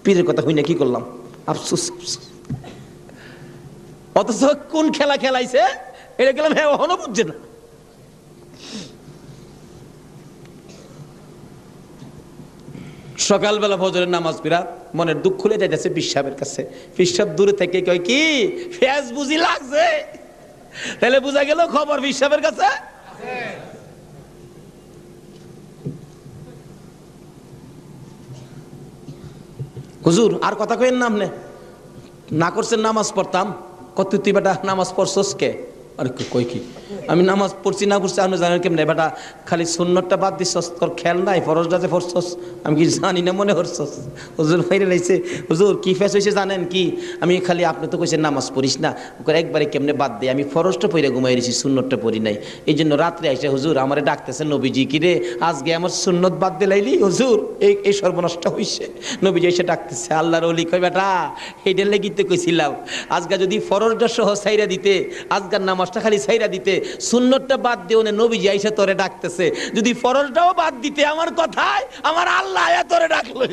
পীরের কথা হই না, কি করলাম, আফসোস। অথচ কোন খেলা খেলাইছে এটা গেলাম, হ্যাঁ এখনো বুঝছে না। সকালবেলা ফজরের নামাজ পড়া মনের দুঃখ খুলে যাইতেছে পিসাবের কাছে। পিসাব দূরে থেকে কয়, কি ফেস বুঝি লাগছে? তাহলে বুঝা গেল খবর পিসাবের কাছে। হুজুর আর কথা কইেন না, আপনি না করছেন নামাজ পড়তাম, কত তুই বেটা নামাজ পড়ছস কে? আরে কই কি আমি নামাজ পড়ছি না পড়ছি আপনি জানেন কেমনে বেটা? খালি সুন্নতটা বাদ দিছস, তোর খেয়াল নাই ফরজটা যে পড়ছস, আমি কি জানি না মনে করছস? হুজুর ফাইরে লাইছে, হুজুর কি ফেস হয়েছে জানেন কি? আমি খালি আপনি তো কইছেন নামাজ পড়িস না, ওকে একবারে কেমনে বাদ দেয়? আমি ফরজটা পড়ে ঘুমাই রয়েছি, সুন্নতটা পড়ি নাই। এই জন্য রাত্রে আইসে হুজুর আমারে ডাকতেছে, নবীজি কি রে আজকে আমার সুন্নত বাদ দিলাইলি হুজুর, এই সর্বনষ্ট হইছে। নবীজি এসে ডাকতেছে, আল্লাহর ওলি কই বেটা এইটার লেগিতে কইছিলাম আজকে যদি ফরজটা সহ ছাইরা দিতে, আজকের নামাজটা খালি ছাইরা দিতে, সুন্নতটা বাদ দিও না, নবীজি আইসা তোরে ডাকতেছে। যদি ফরজটাও বাদ দিতে আমার কথায়, আমার আল্লাহ আয়া তোরে ডাকলো।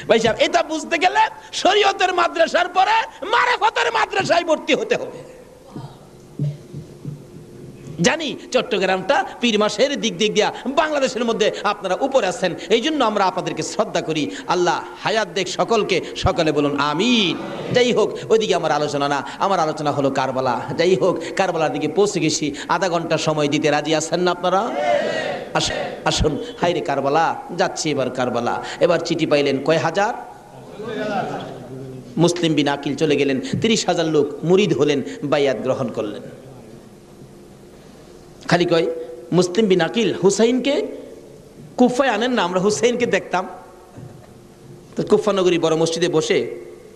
ভাই সাহেব, এটা বুঝতে গেলে শরীয়তের মাদ্রাসার পরে মারেফতের মাদ্রাসায় ভর্তি হতে হবে। জানি চট্টগ্রামটা পীর মাসের দিক দিয়া বাংলাদেশের মধ্যে আপনারা উপরে আছেন, এই জন্য আমরা আপনাদেরকে শ্রদ্ধা করি। আল্লাহ হায়াত দেখ সকলকে, সকলে বলুন আমিন। যাই হোক, ওইদিকে আমার আলোচনা না, আমার আলোচনা হলো কারবালা। যাই হোক, কারবালার দিকে পৌঁছে গেছি। আধা ঘন্টা সময় দিতে রাজি আছেন না আপনারা? আসুন। হাইরে কারবালা, যাচ্ছি এবার কারবালা। এবার চিঠি পাইলেন কয় হাজার? মুসলিম বিন আকিল চলে গেলেন, 30,000 লোক মুরিদ হলেন, বাইয়াত গ্রহণ করলেন। খালি কয় মুসলিম বিন আকিল হুসাইনকে কুফায় আনেন না, আমরা হুসাইনকে দেখতাম। তো কুফা নগরী বড় মসজিদে বসে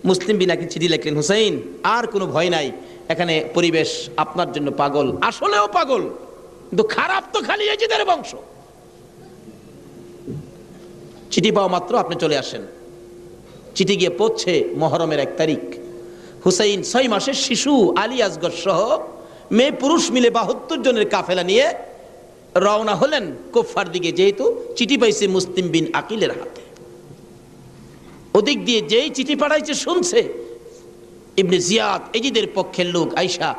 মুসলিম বিন আকিল চিঠি লিখলেন, হুসাইন আর কোনো ভয় নাই, এখানে পরিবেশ আপনার জন্য পাগল, আসলেও পাগল, কিন্তু খারাপ তো খালি এজিদের বংশ। চিঠি পাওয়া মাত্র আপনি চলে আসেন। চিঠি গিয়ে পৌঁছে মহরমের 1 তারিখ। হুসাইন 6 মাসের শিশু আলী আসগর সহ মেয়ে পুরুষ মিলে 72 জনের কাফেলা নিয়ে রওনা হলেন কুফার দিকে, যেহেতু চিঠি পাইছে মুসলিম বিন আকিলের হাতে। ওদিক দিয়ে যেই চিঠি পাঠাইছে শুনছে ইবনে জিয়াদ এজিদের পক্ষের লোক আইসা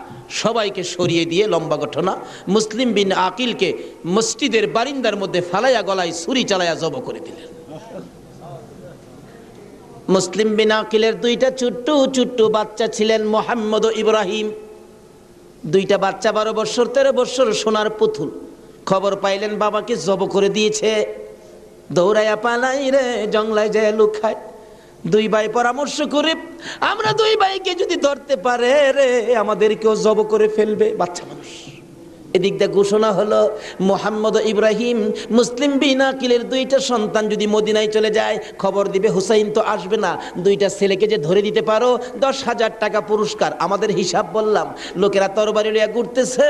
সবাইকে সরিয়ে দিয়ে, লম্বা ঘটনা, মুসলিম বিন আকিলকে মসজিদের বারিন্দার মধ্যে ফালাইয়া গলায় ছুরি চালাইয়া জব করে দিলেন। মুসলিম বিন আকিলের 2টা ছোট্ট ছোট্ট বাচ্চা ছিলেন, মোহাম্মদ ও ইব্রাহিম। 2টা বাচ্চা 12 বছর 13 বছর, সোনার পুতুল। খবর পাইলেন বাবাকে জব করে দিয়েছে, দৌড়াইয়া পালাই রে, জঙ্গলায় যায় লুকায়। 2 ভাই পরামর্শ করে, আমরা 2 ভাইকে যদি ধরতে পারে রে, আমাদেরকেও জব করে ফেলবে, বাচ্চা মানুষ। এদিক দিয়ে ঘোষণা হলো, মোহাম্মদ ইব্রাহিম মুসলিম বিন আকিলের 2টা সন্তান যদি মদিনায় চলে যায়, খবর দিবে হুসাইন তো আসবে না, 2টা ছেলেকে যে ধরে দিতে পারো 10,000 টাকা পুরস্কার। আমাদের হিসাব বললাম, লোকেরা তরবারি লইয়া ঘুরতেছে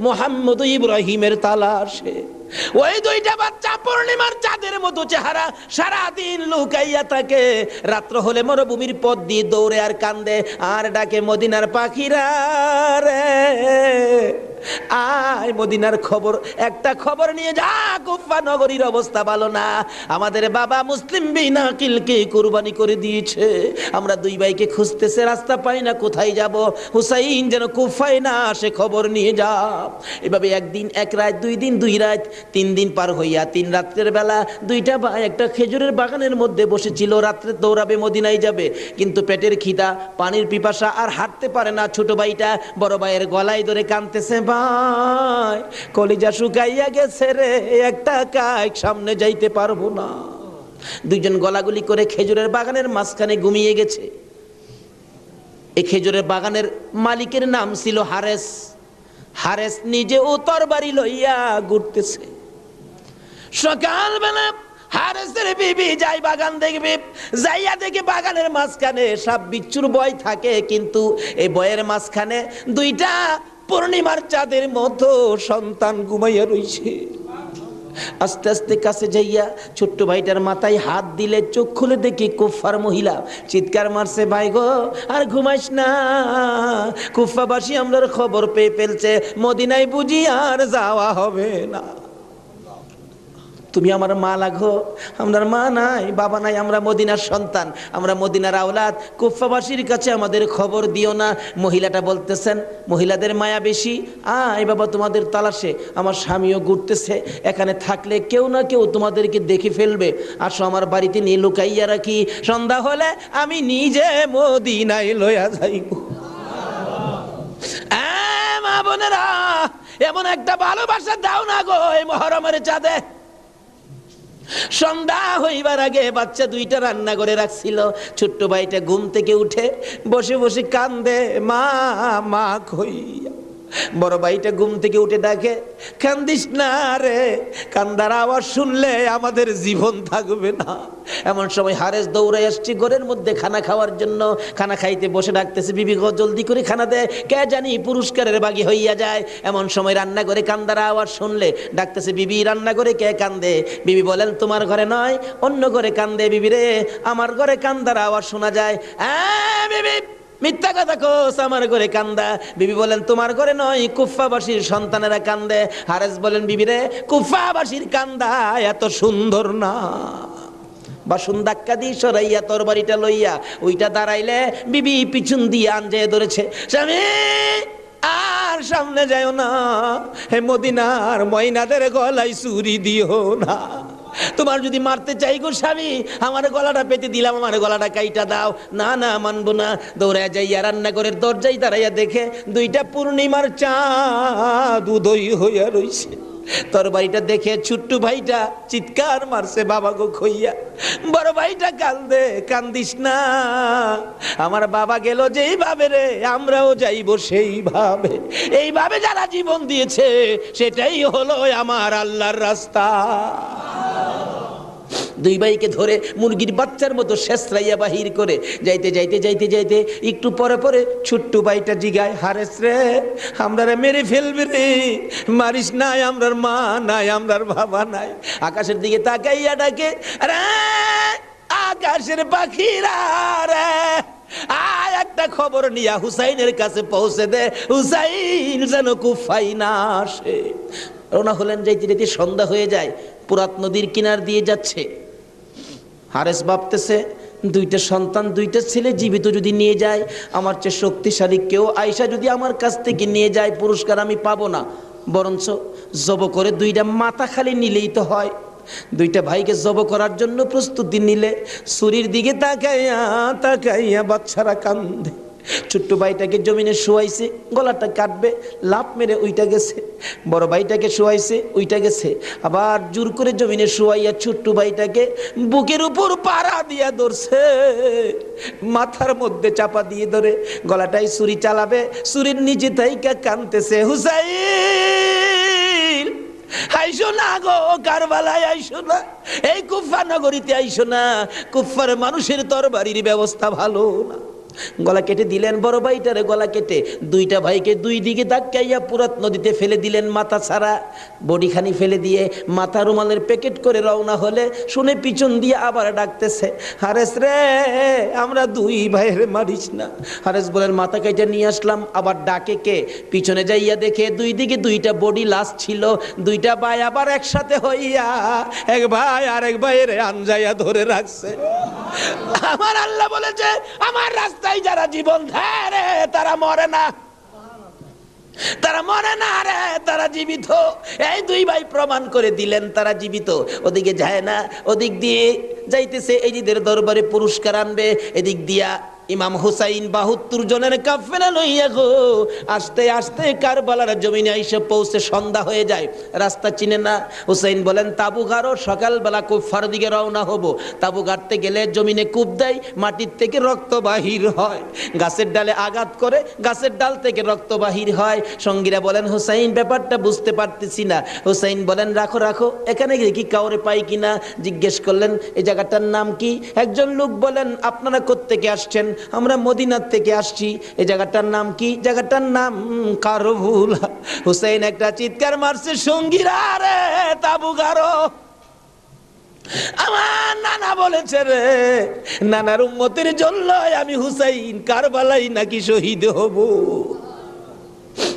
মোহাম্মদ ইব্রাহিমের তালাশে। ওই 2টা বাচ্চা পূর্ণিমার চাঁদের মতো চেহারা, সারাদিন লুকাইয়া থাকে, রাত্র হলে মরুভূমির পথ দিয়ে দৌড়ে আর কান্দে আর ডাকে, মদিনার পাখিরা রে আয়, মদিনার খবর, একটা খবর নিয়ে যা, কুফা নগরীর অবস্থা ভালো না, আমাদের বাবা মুসলিম বিন আকিলকে কুরবানি করে দিয়েছে, আমরা 2 ভাইকে খুঁজতেছে, রাস্তা পাই না, কোথায় যাব, হুসাইন যেন কুফায় না আসে, খবর নিয়ে যা। এভাবে 1 দিন 1 রাত, 2 দিন 2 রাত, 3 দিন পার হইয়া 3 রাত্রের বেলা 2টা ভাই একটা খেজুরের বাগানের মধ্যে বসেছিল, রাত্রে দৌড়াবে মদিনায় যাবে, কিন্তু পেটের খিদা, পানির পিপাসা, আর হাঁটতে পারে না। ছোট ভাইটা বড় ভাইয়ের গলায় ধরে কাঁদতেছে, ভাই কলিজা শুকাইয়া গেছে রে, একটা কাক সামনে যাইতে পারবো না। 2জন গলাগুলি করে খেজুরের বাগানের মাঝখানে ঘুমিয়ে গেছে। এই খেজুরের বাগানের মালিকের নাম ছিল হারেস। হারেস নিজে ও তরবারি লইয়া ঘুরতেছে। সকালবেলা হারেসের বিবি যাই বাগান দেখবে, যাইয়া দেখে বাগানের মাঝখানে সাপ বিচ্ছুর ভয় থাকে, কিন্তু এই ভয়ের মাঝখানে 2টা পূর্ণিমার চাঁদের মতো সন্তান ঘুমাইয়া রইছে। আস্তে আস্তে কাছে যাইয়া ছোট্ট ভাইটার মাথায় হাত দিলে, চোখ খুলে দেখি কুফার মহিলা, চিৎকার মারছে, ভাই গো আর ঘুমাইস না, কুফাবাসী আমরার খবর পেয়ে ফেলছে, মদিনায় বুঝি আর যাওয়া হবে না। তুমি আমার মা লাগো, আমার মা নাই, বাবা নাই, আমরা মদিনার সন্তান, আমরা মদিনার আওলাদ, কুফাবাসীর কাছে আমাদের খবর দিও না। মহিলাটা বলতেছেন, মহিলাদের মায়া বেশি, আয় বাবা তোমাদের তালাশে, আমার স্বামীও ঘুরতেছে, এখানে থাকলে কেউ না কেউ তোমাদেরকে দেখে ফেলবে, আসো আমার বাড়িতে নিয়ে লুকাইয়া রাখি, সন্ধ্যা হলে আমি নিজে মদিনায় লইয়া যাইব। মা বোনেরা, এমন একটা ভালোবাসা দাও না গো এই মহরমের চাঁদে। সন্ধ্যা হইবার আগে বাচ্চা দুইটা রান্না করে রাখছিল। ছোট্ট ভাইটা ঘুম থেকে উঠে বসে বসে কান্দে, মা মা কইয়া। বড় ভাইটা ঘুম থেকে উঠে ডাকে, কান্দিস না রে, কান্দার আওয়াজ শুনলে আমাদের জীবন থাকবে না। এমন সময় হারেস দৌড়ে আসছে ঘরের মধ্যে খানা খাওয়ার জন্য। খানা খাইতে বসে ডাকতেছে, বিবি গো জলদি করে খানা দে, কে জানি পুরস্কারের বাগি হইয়া যায়। এমন সময় রান্না করে কান্দার আওয়াজ শুনলে ডাকতেছে, বিবি রান্না করে কে কান্দে? বিবি বলেন, তোমার ঘরে নয়, অন্য ঘরে কান্দে। বিবি রে, আমার ঘরে কান্দার আওয়াজ শোনা যায়। বিবি মিথ্যা কথা কোস, আমার ঘরে কান্দা। বিবি বলেন, তোমার ঘরে নয়, কুফাবাসীর সন্তানেরা কান্দে। হারেস বলেন, বিবি রে, কুফাবাসীর কান্দা এত সুন্দর না। বাসন ধাক্কা দিয়ে সরাইয়া তরবারিটা লইয়া ওইটা দাঁড়াইলে বিবি পিছন দিয়ে আঞ্জায় ধরেছে, স্বামী আর সামনে যাও না, হে মদিনার ময়নাদের গলায় চুরি দিও না। তোমার যদি মারতে চাই গো স্বামী, আমার গলাটা পেতে দিলাম, আমার গলাটা কাইটা দাও। না না, মানবো না। দৌড়ায় যাইয়া রান্নাঘরের দরজায় দাঁড়াইয়া দেখে দুইটা পূর্ণিমার চাঁদ উদয় হইয়া রইছে। তরবারিটা দেখে ছোট্ট ভাইটা চিৎকার মারছে, বাবা গো খইয়া। বড় ভাইটা কান্দে, কান্দিস না, আমার বাবা গেল যেইভাবে রে, আমরাও যাইব সেইভাবে। এইভাবে যারা জীবন দিয়েছে সেটাই হলো আমার আল্লাহর রাস্তা। দুই ভাইকে ধরে মুরগির বাচ্চার মতো শেষরাইয়া বাহির করে যাইতে যাইতে যাইতে যাইতে একটু পরে পরে ছোট্ট ভাইটা জিগায়, হারেস রে, আমরা মেরে ফেলবে রে, মারিস নাই, আমরার মা নাই, আমরার বাবা নাই। আকাশের দিকে তাকাইয়া ডাকে, আরে আকাশের পাখিরা রে, আয় একটা খবর নিয়া হুসাইনের কাছে পৌঁছে দে, হুসাইন যেন কুফায় না আসে। রওনা হলেন। যাইতে যাইতে সন্ধ্যা হয়ে যায়, পুরাত নদীর কিনার দিয়ে যাচ্ছে। হারেস ভাবতেছে, দুইটা সন্তান, দুইটা ছেলে জীবিত যদি নিয়ে যায়, আমার চেয়ে শক্তিশালী কেউ আয়সা যদি আমার কাছ থেকে নিয়ে যায়, পুরস্কার আমি পাবো না, বরঞ্চ জব করে দুইটা মাথা খালি নিলেই তো হয়। দুইটা ভাইকে জব করার জন্য প্রস্তুতি নিলে ছুরির দিকে তাকাইয়া তাকাইয়া বাচ্চারা কান্দে। ছোট্ট ভাইটাকে জমিনে শোয়াইছে, গলাটা কাটবে, লাফ মেরে উইটা গেছে। বড় ভাইটাকে শোয়াইছে, উইটা গেছে। আবার জোর করে জমিনে শোয়াইয়া ছোট্ট ভাইটাকে বুকের উপর পাড়া দিয়া ধরছে, মাথার মধ্যে চাপা দিয়ে ধরে গলাটাই ছুরি চালাবে, ছুরির নিচে থাইকা কাঁদতেছে, হুসাইন আইসো না গো, কারবালায় আইসো না, এই কুফা নগরীতে আইসো না, কুফার মানুষের তরবারির ব্যবস্থা ভালো না। গলা কেটে দিলেন বড় ভাইটারে, গলা কেটে দুইটা ভাইকে দুই দিকে ধাক্কাইয়া পুরাত নদীতে ফেলে দিলেন, মাথা ছাড়া বডিখানি ফেলে দিয়ে মাথা রুমালের প্যাকেট করে রওনা হলে শুনে পিছন দিয়ে আবার ডাকতেছে, হারেস রে, আমরা দুই ভাইয়ের মারিস না। হারেস বলেন, মাথা কেটে নিয়ে আসলাম। আবার ডাকে কে? পিছনে যাইয়া দেখে দুই দিকে দুইটা বডি লাশ ছিল। দুইটা ভাই আবার একসাথে হইয়া এক ভাই আর এক ভাইয়ের আনজাইয়া ধরে রাখছে। আমার আল্লাহ বলেছে, আমার রাস্তায় যারা জীবন দেয় রে, তারা মরে না, তারা মরে না রে, তারা জীবিত। এই দুই ভাই প্রমাণ করে দিলেন তারা জীবিত। ওদিকে যায় না, ওদিক দিয়ে যাইতেছে, এজিদের দরবারে পুরস্কার আনবে। এদিক দিয়া ইমাম হুসাইন ৭২ জনের কাফেলা লইয়া গো আস্তে আস্তে কারবালার জমিনে এসে পৌঁছে সন্ধ্যা হয়ে যায়। রাস্তা চিনে না। হুসাইন বলেন, তাবু গাড়ো, সকালবেলা কুফার দিকে রওনা হব। তাবু গাড়তে গেলে জমিনে কূপ দেয়, মাটির থেকে রক্ত বাহির হয়। গাছের ডালে আঘাত করে, গাছের ডাল থেকে রক্ত বাহির হয়। সঙ্গীরা বলেন, হুসাইন ব্যাপারটা বুঝতে পারতেছি না। হুসাইন বলেন, রাখো রাখো, এখানে কি কাউরে পাই কিনা জিজ্ঞেস করলেন, এই জায়গাটার নাম কি? একজন লোক বলেন, আপনারা কোত্থেকে আসছেন? আমরা মদিনার থেকে আসছি। এই জায়গাটার নাম কি? জায়গাটার নাম কারবুলা। হুসাইন একটা চিৎকার মারছে, সঙ্গীরা রে, তাবু গাড়ো। আমার নানা বলেছে রে, নানার উম্মতের জন্য আমি হুসাইন কারবালাই নাকি শহীদ হব।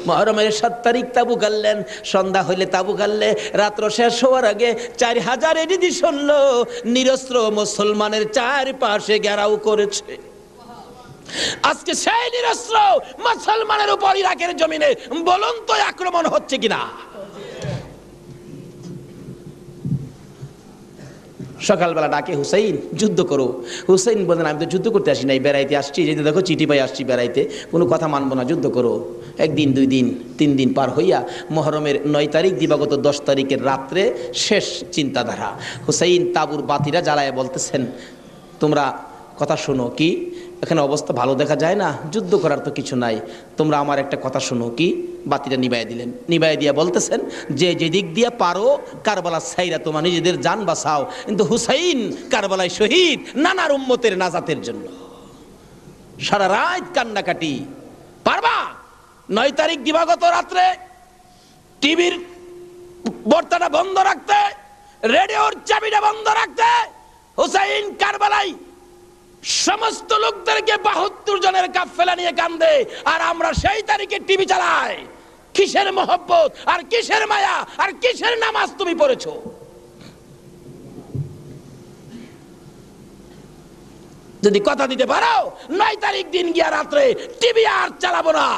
মুহররমের ৭ তারিখ তাবু গাড়লেন। সন্ধ্যা হইলে তাবু গাড়লে রাত্র শেষ হওয়ার আগে ৪,০০০ এডিশন নিরস্ত্র মুসলমানের চারপাশে ঘেরাও করেছে। আজকে সেই নিরস্ত্র মুসলমানের উপর ইরাকের জমিনে বলুন তো আক্রমণ হচ্ছে কিনা? সকালবেলা ডাকে, হুসাইন যুদ্ধ করো। হুসাইন বলেন আমি তো যুদ্ধ করতে আসি নাই, বেড়াইতে আসছি, যেতে দেখো চিঠি পাই আসছি বেড়াইতে, কোনো কথা মানবো না, যুদ্ধ করো। একদিন, 2 দিন, 3 দিন পার হইয়া মহরমের 9 তারিখ দিবাগত 10 তারিখের রাত্রে শেষ চিন্তাধারা। হুসাইন তাবুর বাতিরা জ্বালায় বলতেছেন, তোমরা কথা শোনো। কি এখানে অবস্থা ভালো দেখা যায় না, যুদ্ধ করার তো কিছু নাই, তোমরা আমার একটা কথা শোনো। কি? বাতিটা নিবাই দিলেন। নিবাই দিয়া বলতেছেন যে যেদিক দিয়া পারো কারবালা ছাইরা তোমার নিজেদের জান বাঁচাও, কিন্তু হুসাইন কারবালায় শহীদ নানার উম্মতের নাজাতের জন্য। সারা রাত কান্নাকাটি। পারবা 9 তারিখ দিবাগত রাত্রে টিভির বার্তাটা বন্ধ রাখতে, রেডিওর চাবিটা বন্ধ রাখতে? হুসাইন কারবালায় সমস্ত লোকদেরকে 72 জনের কাফেলা নিয়ে কান্দে, আর আমরা সেই তারিখে টিভি চালাই। কিসের মহব্বত আর কিসের মায়া আর কিসের নামাজ তুমি পড়েছো? যদি কথা দিতে পারো 9 তারিখ দিন গিয়া রাত্রে টিভি আর চালাবো না,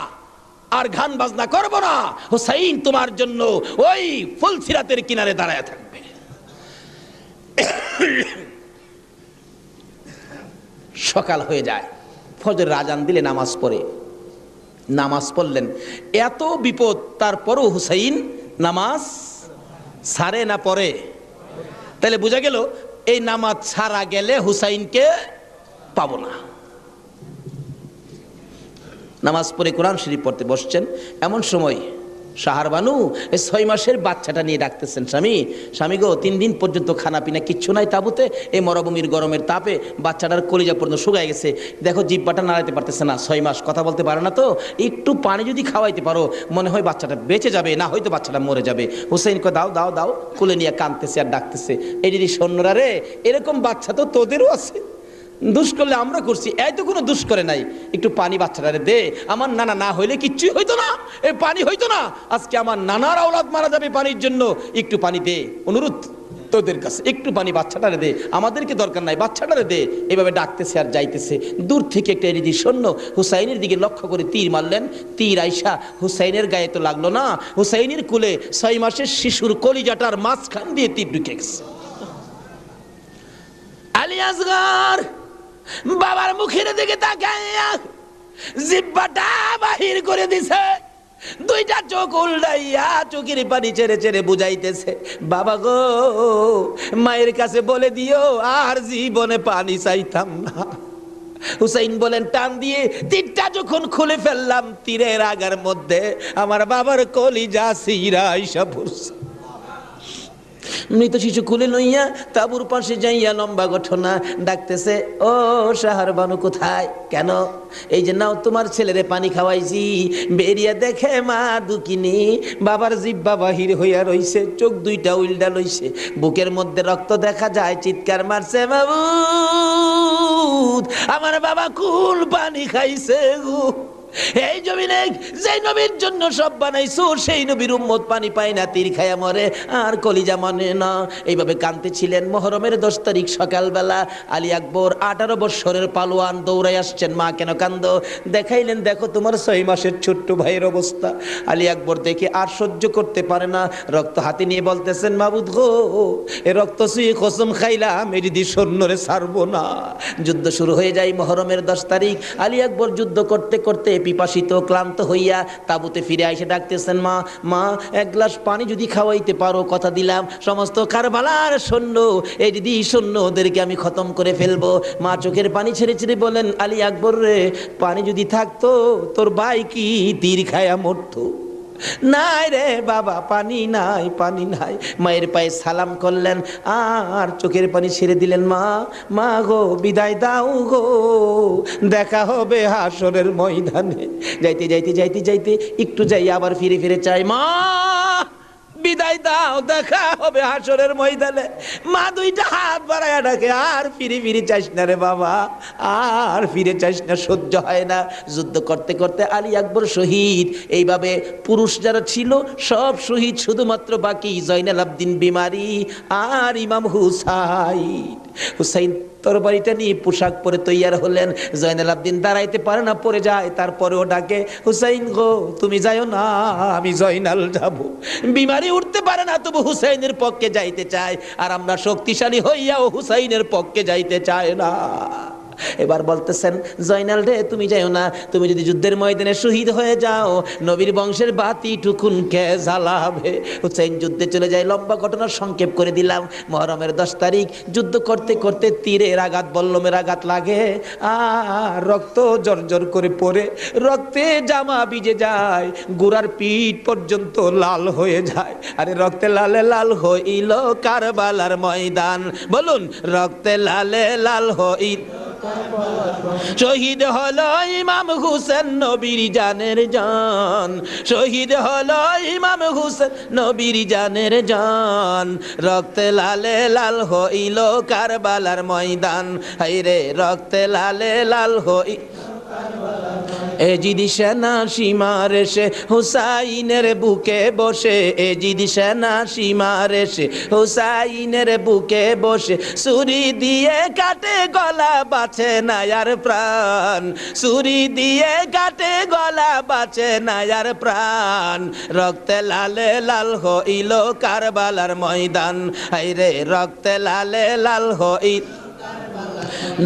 আর গান বাজনা করবো না, হুসাইন তোমার জন্য ওই ফুলসিরাতের কিনারে দাঁড়ায় থাকবে। সকাল হয়ে যায়, ফজর আজান দিলে নামাজ পড়ে, নামাজ পড়লেন। এত বিপদ তারপরও হুসাইন নামাজ ছাড়ে না, পড়ে। তাহলে বোঝা গেল এই নামাজ ছাড়া গেলে হুসাইনকে পাবো না। নামাজ পড়ে কোরআন শরীফ পড়তে বসছেন, এমন সময় শাহার বানু এই 6 মাসের বাচ্চাটা নিয়ে ডাকতেছেন, স্বামী, স্বামী গো, 3 দিন পর্যন্ত খানা পিনা কিচ্ছু নাই তাবুতে, এই মরুভূমির গরমের তাপে বাচ্চাটার কলিজা পর্যন্ত শুকায় গেছে, দেখো জিহ্বাটা নাড়াইতে পারতেছে না, 6 মাস কথা বলতে পারে না, তো একটু পানি যদি খাওয়াইতে পারো মনে হয় বাচ্চাটা বেঁচে যাবে, না হয়তো বাচ্চাটা মরে যাবে। হুসাইন কয় দাও দাও দাও, কোলে নিয়ে কাঁদতেছে আর ডাকতেছে, এই যদি সৈন্যরা রে, এরকম বাচ্চা তো তোদেরও আছে, দুষ করলে আমরা করছি, এই তো কোনো দুষ করে নাই, একটু পানি বাচ্চাটারে দে, আমার নানা না হইলে কিচ্ছুই হইতো না, এই পানি হইতো না, আজকে আমার নানার আওলাদ মারা যাবে পানির জন্য, একটু পানি দে, অনুরোধ তোদের কাছে, একটু পানি বাচ্চাটারে দে, আমাদেরকে দরকার নাই, বাচ্চাটারে দে। এইভাবে ডাকতেছে আর যাইতেছে। দূর থেকে একটা এরিদি সৈন্য হুসাইনের দিকে লক্ষ্য করে তীর মারলেন, তীর আইসা হুসাইনের গায়ে তো লাগলো না, হুসাইনের কুলে 6 মাসের শিশুর কলিজাটার মাঝখান দিয়ে তীর ঢুকে গেছে। আলী আসগর বাবার মুখের দিকে তাকাইয়া জিহ্বাটা বাহির করে দিছে, 2টা চোখ উল্টাইয়া চোখের পানি ছেড়ে ছেড়ে বুঝাইতেছে, বাবা গো, মায়ের কাছে বলে দিও আর জীবনে পানি চাইতাম না। হুসাইন বলেন, টান দিয়ে তীরটা যখন খুলে ফেললাম, তীরের আগার মধ্যে আমার বাবার কলিজা ছিঁড়া আইসা পড়ছে। মৃত শিশু কুলে লইয়া তাবুর পাশে যাইয়া লম্বা ঘটনা ডাকতেছে, ও শাহার বানু কোথায়? কেন? এই যে নাও তোমার ছেলেরে পানি খাওয়াইছি, বেরিয়া দেখে মা দুকিনি বাবার জিহ্বা বাহির হইয়া রইছে, চোখ 2টা উল্টা লইছে, বুকের মধ্যে রক্ত দেখা যায়, চিৎকার মারছে, মাবুদ আমার বাবা কুল পানি খাইছে গো। এই জমিনে যে নবীর জন্য সব বানাইছো, সেই নবীর উম্মত পানি পায় না, তীর খায়া মরে আর কলিজা মানে না। এইভাবে কাঁদতেছিলেন। মুহররমের 10 তারিখ সকালবেলা আলী আকবর 18 বৎসরের পালোয়ান দৌড়াই আসছেন। মা কেন কান্দো? দেখাইলেন, দেখো তোমার 6 মাসের ছোট্ট ভাইয়ের অবস্থা। আলী আকবর দেখে আর সহ্য করতে পারে না, রক্ত হাতে নিয়ে বলতেছেন, মাবুদ গো, এ রক্ত ছুঁয়ে কসম খাইলাম এটি সৈন্যরে ছাড়বো না। যুদ্ধ শুরু হয়ে যায় মুহররমের 10 তারিখ। আলী আকবর যুদ্ধ করতে করতে পিপাসিত ক্লান্ত হইয়া তাবুতে ফিরে এসে ডাকতেছেন, মা, মা, 1 গ্লাস পানি যদি খাওয়াইতে পারো, কথা দিলাম সমস্ত কারবালার সৈন্য, এই দিদি সৈন্য ওদেরকে আমি খতম করে ফেলবো। মা চোখের পানি ছেড়ে ছেড়ে বলেন, আলী আকবর রে, পানি যদি থাকতো তোর ভাই কি তীর খায়া মরতো? নাই রে বাবা, পানি নাই, পানি নাই। মায়ের পায়ে সালাম করলেন আর চোখের পানি ছেড়ে দিলেন। মা, মা গো, বিদায় দাও গো, দেখা হবে হাসরের ময়দানে। যাইতে যাইতে যাইতে যাইতে একটু যাই আবার ফিরে ফিরে চাই, মা বিদায় দাও, দেখা হবে হাসরের ময়দানে। মা 2টা হাত বাড়াইয়া ডাকে, আর ফিরে ফিরে চাইস না রে বাবা, আর ফিরে চাইস না, সহ্য হয় না। যুদ্ধ করতে করতে আলী আকবর শহীদ। এইভাবে পুরুষ যারা ছিল সব শহীদ, শুধুমাত্র বাকি জয়নাল আবদিন বিমারি আর ইমাম হুসাইন। হুসাইন তরবারিটা নিয়ে পোশাক পরে তৈয়ার হলেন। জয়নাল আবদিন দাঁড়াইতে পারে না, পড়ে যায়। তারপরেও ডাকে, হুসাইন গো তুমি যাইও না, আমি জয়নাল যাব। বিমারি উঠতে পারে না, তবু হুসাইনের পক্ষে যাইতে চায়। আর আমরা শক্তিশালী হইয়াও হুসাইনের পক্ষে যাইতে চায় না। এবার বলতেছেন, জয়নাল রে তুমি যাইও না, তুমি যদি যুদ্ধের ময়দানে শহীদ হয়ে যাও, নবীর বংশের বাতি টুকুন কে জ্বালাবে। হুসাইন যুদ্ধে চলে যায়। লম্বা ঘটনা সংক্ষেপ করে দিলাম। মুহররমের 10 তারিখ যুদ্ধ করতে করতে তীরের আঘাত, বল্লমের আঘাত লাগে, আর রক্ত জর্জর করে পড়ে, রক্তে জামা ভিজে যায়, গোড়ার পিঠ পর্যন্ত লাল হয়ে যায়। আরে রক্তে লালে লাল হইল কারবালার ময়দান, বলুন রক্তে লালে লাল হইল। শহীদ হলো ইমাম হুসেন নবীর জানের জান, শহীদ হলো ইমাম হুসেন নবীর জানের জান, রক্তে লালে লাল হইল কারবালার ময়দান, হায়রে রক্তে লালে লাল হই। এজিদ সেনা সীমার এসে হুসাইনের বুকে বসে, এজিদ সেনা সীমার এসে হুসাইনের বুকে বসে, ছুরি দিয়ে কাটে গলা বাঁচে না আর প্রাণ, ছুরি দিয়ে কাটে গলা বাঁচে না আর প্রাণ, রক্তে লালে লাল হইল কারবালার ময়দান, হায়রে রক্তে লালে লাল হইল।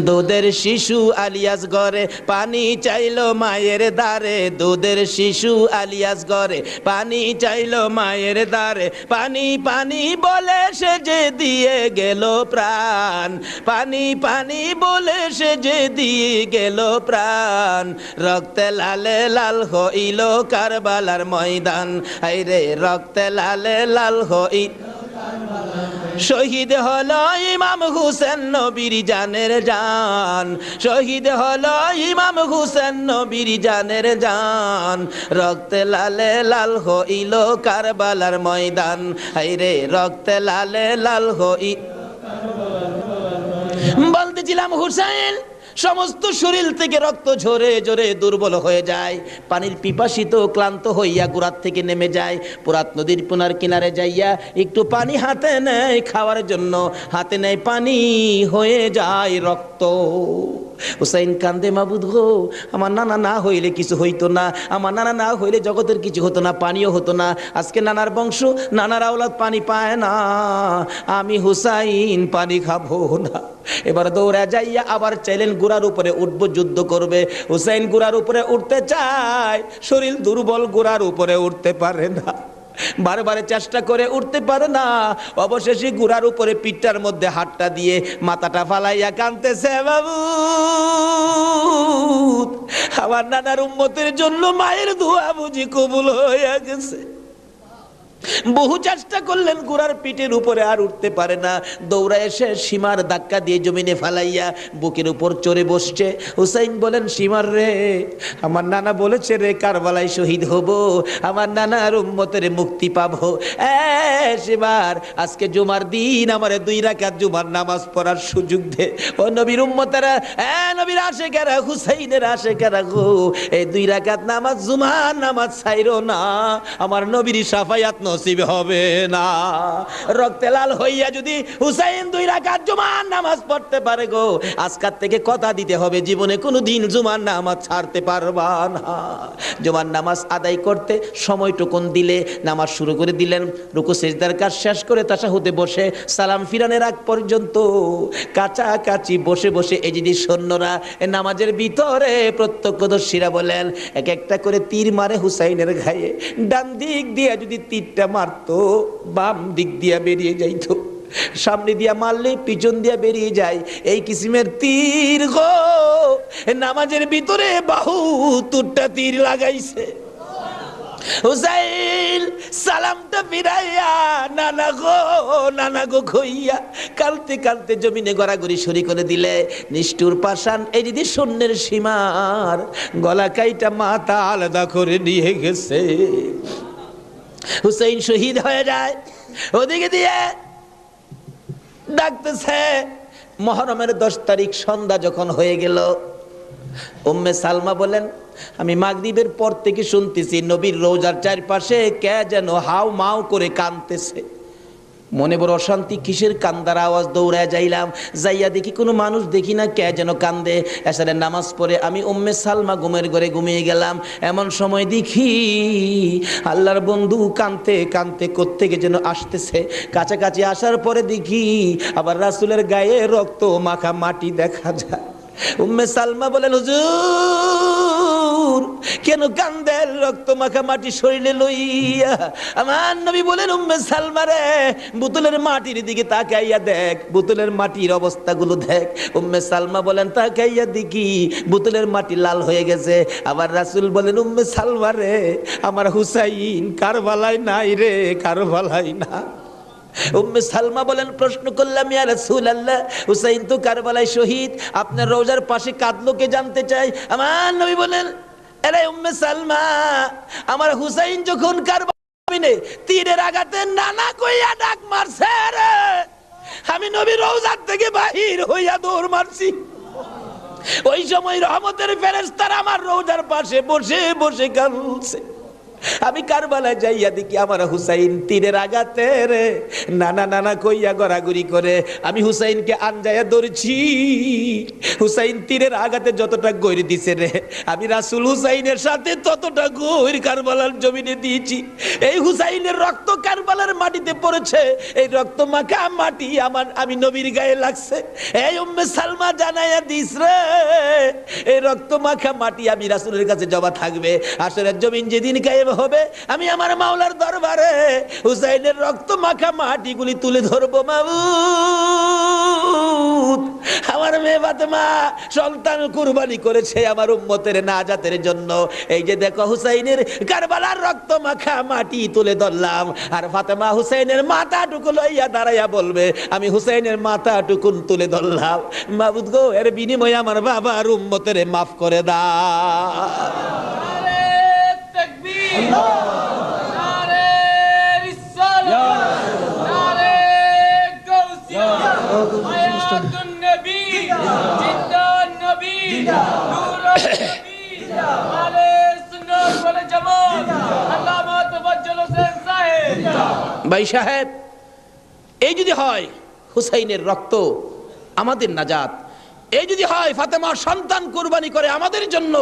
দুধের শিশু আলিয়াস ঘরে পানি চাইলো মায়ের দ্বারে, দুধের শিশু আলিয়াস ঘরে পানি চাইলো মায়ের দ্বারে, পানি পানি বলে সে যে দিয়ে গেল প্রাণ, পানি পানি বলে সে যে দিয়ে গেল প্রাণ, রক্তে লালে লাল হইল কারবালার ময়দান, হায়রে রক্তে লালে লাল হইল। শহীদ হলো ইমাম হুসেন নবীর জানের জান, শহীদ হলো ইমাম হুসেন নবীর জানের জান, রক্তে লালে লাল হইল কারবালার ময়দান, হায়রে রক্তে লালে লাল হইল। বলতেছিলাম হুসেন সমস্ত শরীর থেকে রক্ত ঝরে ঝরে দুর্বল হয়ে যায়, পানির পিপাসিত ক্লান্ত হইয়া গোড়ার থেকে নেমে যায়, পুরাত নদীর পুনার কিনারে যাইয়া একটু পানি হাতে নেয় খাওয়ার জন্য, হাতে নেয় পানি, হয়ে যায় রক্ত। হুসাইন কান্দে, মাবুদ গো আমার নানা না হইলে কিছু হইতো না, আমার নানা না হইলে জগতের কিছু হতো না, পানিও হতো না, আজকে নানার বংশ নানার আওলাদ পানি পায় না, আমি হুসাইন পানি খাবো না। এবার দৌড়া যাইয়া আবার চাইলেন গোড়ার উপরে উঠবো, যুদ্ধ করবে। হুসাইন গোড়ার উপরে উঠতে চায়, শরীর দুর্বল, গোড়ার উপরে উঠতে পারে না, বারবার চেষ্টা করে উঠতে পারে না, অবশেষে গুড়ার উপরে পিঠটার মধ্যে হাতটা দিয়ে মাথাটা ফালাইয়া কাঁদতেছে, বাবু আমার নানার উম্মতের জন্য মায়ের দোয়া বুঝি কবুল হয়ে গেছে। বহু চেষ্টা করলেন, গোড়ার পিঠের উপরে আর উঠতে পারে না, দৌড়া এসে সীমার ধাক্কা দিয়ে জমিনে ফালাইয়া বুকের উপর চড়ে বসছে। হুসাইন বলেন, সীমার রে আমার নানা বলেছে রে কারবালায় শহীদ হব, আমার নানার উম্মতের মুক্তি পাবো, সীমার আজকে জুমার দিন আমারে 2 রাকাত জুমার নামাজ পড়ার সুযোগ দে। ও নবীর উম্মতেরা, নবীর আশেকেরা, হুসাইনের আশেকেরা গো, এই 2 রাকাত নামাজ জুমার নামাজ ছাইরো না, আমার নবীর শাফায়াত নসিব হবে না। রক্তে লাল হইয়া যদি হুসাইন 2 রাকাত জুমার নামাজ পড়তে পারে গো, আজকাল থেকে কথা দিতে হবে জীবনে কোনোদিন জুমার নামাজ ছাড়তে পারবা না। জুমার নামাজ আদায় করতে সময়টুকুন দিলে নামাজ শুরু করে দিলেন, রুকু সিজদার কাজ শেষ করে তাশাহুদে বসে সালাম ফিরানের আগ পর্যন্ত কাছাকাছি বসে বসে এজিদি সৈন্যরা নামাজের ভিতরে প্রত্যক্ষদর্শীরা বলেন, এক একটা করে তীর মারে হুসাইনের গায়ে, ডান দিক দিয়ে যদি তীরটা মারতো বাম দিক দিয়া বেরিয়ে যাইতো, সামনে দিয়া মারলে পিছন দিয়া বেরিয়ে যায়, এই কিসিমের তীর গো নামাজের ভিতরে 72টা তীর লাগাইছে। হুসাইন সালামটা ফিরাইয়া নানা গো কইয়া কালতে কালতে জমিনে গড়াগড়ি সরি করে দিলে, নিষ্ঠুর পাষাণ এই যদি সৈন্যের সীমার গলা কাইটা মাথা আলাদা করে নিয়ে গেছে। হুসাইন শহীদ হয়ে যায়, ওদিকে দিয়ে ডাকতেছে। মুহররমের 10 তারিখ সন্ধ্যা যখন হয়ে গেল, উম্মে সালমা বলেন, আমি মাগরিবের পর থেকে শুনতেছি নবীর রওজার চারপাশে কে যেন হাউ মাউ করে কাঁদতেছে। মনে বড় অশান্তি, কিসের কান্দার আওয়াজ, দৌড়ায় যাইলাম, যাইয়া দেখি কোনো মানুষ দেখি না, কে যেন কান্দে। এসারে নামাজ পড়ে আমি উম্মে সালমা ঘুমের ঘরে ঘুমিয়ে গেলাম। এমন সময় দেখি আল্লাহর বন্ধু কানতে কানতে কোত্থেকে যেন আসতেছে। কাছাকাছি আসার পরে দেখি আবার রাসূলের গায়ে রক্ত মাখা মাটি দেখা যায়। উম্মে সালমা বলেন, হুজুর কেন কান্দেন রক্ত মাখা মাটি শরীরে লইয়া? আমার নবী বলেন, উম্মে সালমা রে, বোতলের মাটির দিকে তাকাইয়া দেখ, বোতলের মাটির অবস্থাগুলো দেখ। উম্মে সালমা বলেন, তাকাইয়া দেখি বোতলের মাটি লাল হয়ে গেছে। আবার রাসূল বলেন, উম্মে সালমা রে, আমার হুসাইন কারবালায় নাই রে, কারবালায় না। উম্মে সালমা বলেন, প্রশ্ন করলাম, ইয়া রাসূলুল্লাহ, হুসাইন তো কারবালায় শহীদ, আপনার রওজার পাশে কাঁদলো কে জানতে চাই। আমার নবী বলেন, আরে উম্মে সালমা, আমার হুসাইন যখন কারবালায় তীরের আঘাতে নানা কইয়া ডাক মারছে রে, আমি নবী রওজার থেকে বাহির হইয়া দৌড় মারছি। ওই সময় রহমতের ফেরেশতারা আমার রওজার পাশে বসে বসে কাঁদছে। আমি কারবালায় যাইয়া দেখি আমার হুসাইন তীরের আঘাতে রে নানা নানা কইয়া গড়াগড়ি করে। আমি হুসাইনকে আনজায়া ধরছি। হুসাইন তীরের আঘাতে যতটা গৈর দিছে রে, আমি রাসূল হুসাইনের সাথে ততটা গৈর কারবালার জমিনে দিয়েছি। এই হুসাইনের রক্ত কারবালার মাটিতে পড়েছে, এই রক্ত মাখা মাটি আমি নবীর গায়ে লাগছে। এই উম্মে সালমা জানাইয়া দিস রে, এই রক্ত মাখা মাটি আমি রাসূলের কাছে জমা থাকবে। আসরের জমিন যেদিন গায়েব হবে, আমি আমার মাওলার দরবারে হুসাইনের রক্ত মাখা মাটিগুলি তুলে ধরবো। মাবুদ, আমার মেয়ে ফাতেমা সন্তান কুরবানি করেছে আমার উম্মতের নাজাতের জন্য। এই যে দেখো হুসাইনের কারবালার রক্ত মাখা মাটি তুলে ধরলাম। আর ফাতেমা হুসাইনের মাথাটুকু লইয়া দাঁড়াইয়া বলবে, আমি হুসাইনের মাথাটুকু তুলে ধরলাম। মাবুদ গো, এর বিনিময়ে আমার বাবার উম্মতের মাফ করে দাও। ভাই সাহেব, এই যদি হয় হুসাইনের রক্ত আমাদের নাজাত, এই যদি হয় ফাতেমার সন্তান কুরবানি করে আমাদের জন্য,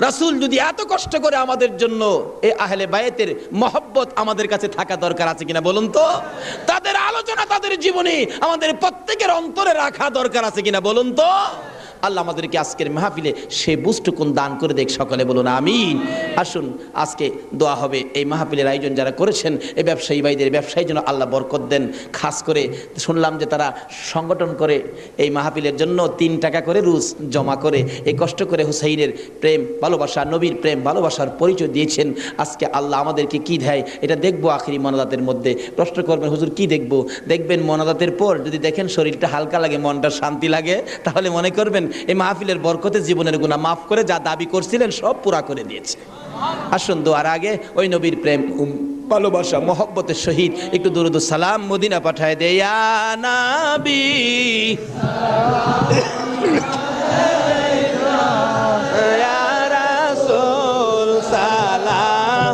রাসূল যদি এত কষ্ট করে আমাদের জন্য, এই আহলে বায়াতের মহব্বত আমাদের কাছে থাকা দরকার আছে কিনা বলুন তো? তাদের আলোচনা তাদের জীবনে আমাদের প্রত্যেকের অন্তরে রাখা দরকার আছে কিনা বলুন তো? আল্লাহ আমাদেরকে আজকের মাহফিলে সে বুঝটুকুন দান করে দেখ, সকলে বলুন আমিন। আসুন আজকে দোয়া হবে। এই মাহফিলের আয়োজন যারা করেছেন, এই ব্যবসায়ী ভাইদের ব্যবসায়ী যেন আল্লাহ বরকত দেন। খাস করে শুনলাম যে তারা সংগঠন করে এই মাহফিলের জন্য 3 টাকা করে রুজ জমা করে এই কষ্ট করে হুসাইনের প্রেম ভালোবাসা, নবীর প্রেম ভালোবাসার পরিচয় দিয়েছেন। আজকে আল্লাহ আমাদেরকে কি দেয় এটা দেখবো আখিরি মোনাজাতের মধ্যে। প্রশ্ন করবেন, হুজুর কি দেখবো? দেখবেন মোনাজাতের পর যদি দেখেন শরীরটা হালকা লাগে, মনটা শান্তি লাগে, তাহলে মনে করবেন এই মাহফিলের বরকতে জীবনের গুনাহ মাফ করে যা দাবি করছিলেন সব পুরা করে দিয়েছে। আসুন দোয়ার আগে ওই নবীর প্রেম ভালোবাসা মহব্বতের সহিত একটু দুরূদ ও সালাম মদিনা পাঠায় দে। ইয়া নবী ইয়া রাসূল সালাম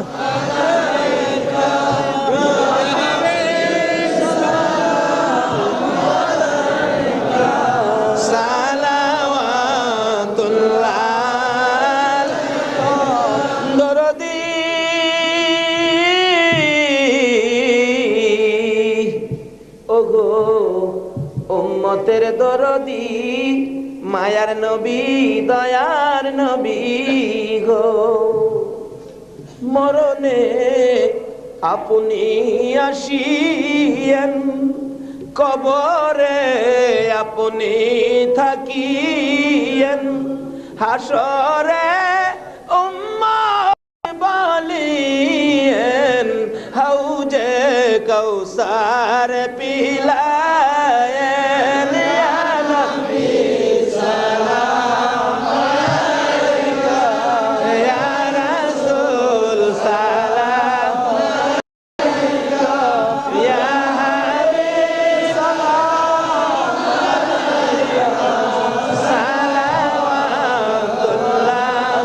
উম্মতের দরদি মায়ার নবী দয়ার নবী গো, মরণে আপনি আসিয়েন, কবরে আপনি থাকিয়েন, হাসরে উম্মত বলিয়েন, হাউজে কৌসার পিলায়েন। ইয়া নবী সালাম আলাইকা, ইয়া রাসূল সালাম আলাইকা, ইয়া হাবিব সালাম আলাইকা, সালাওয়াতুল্লাহ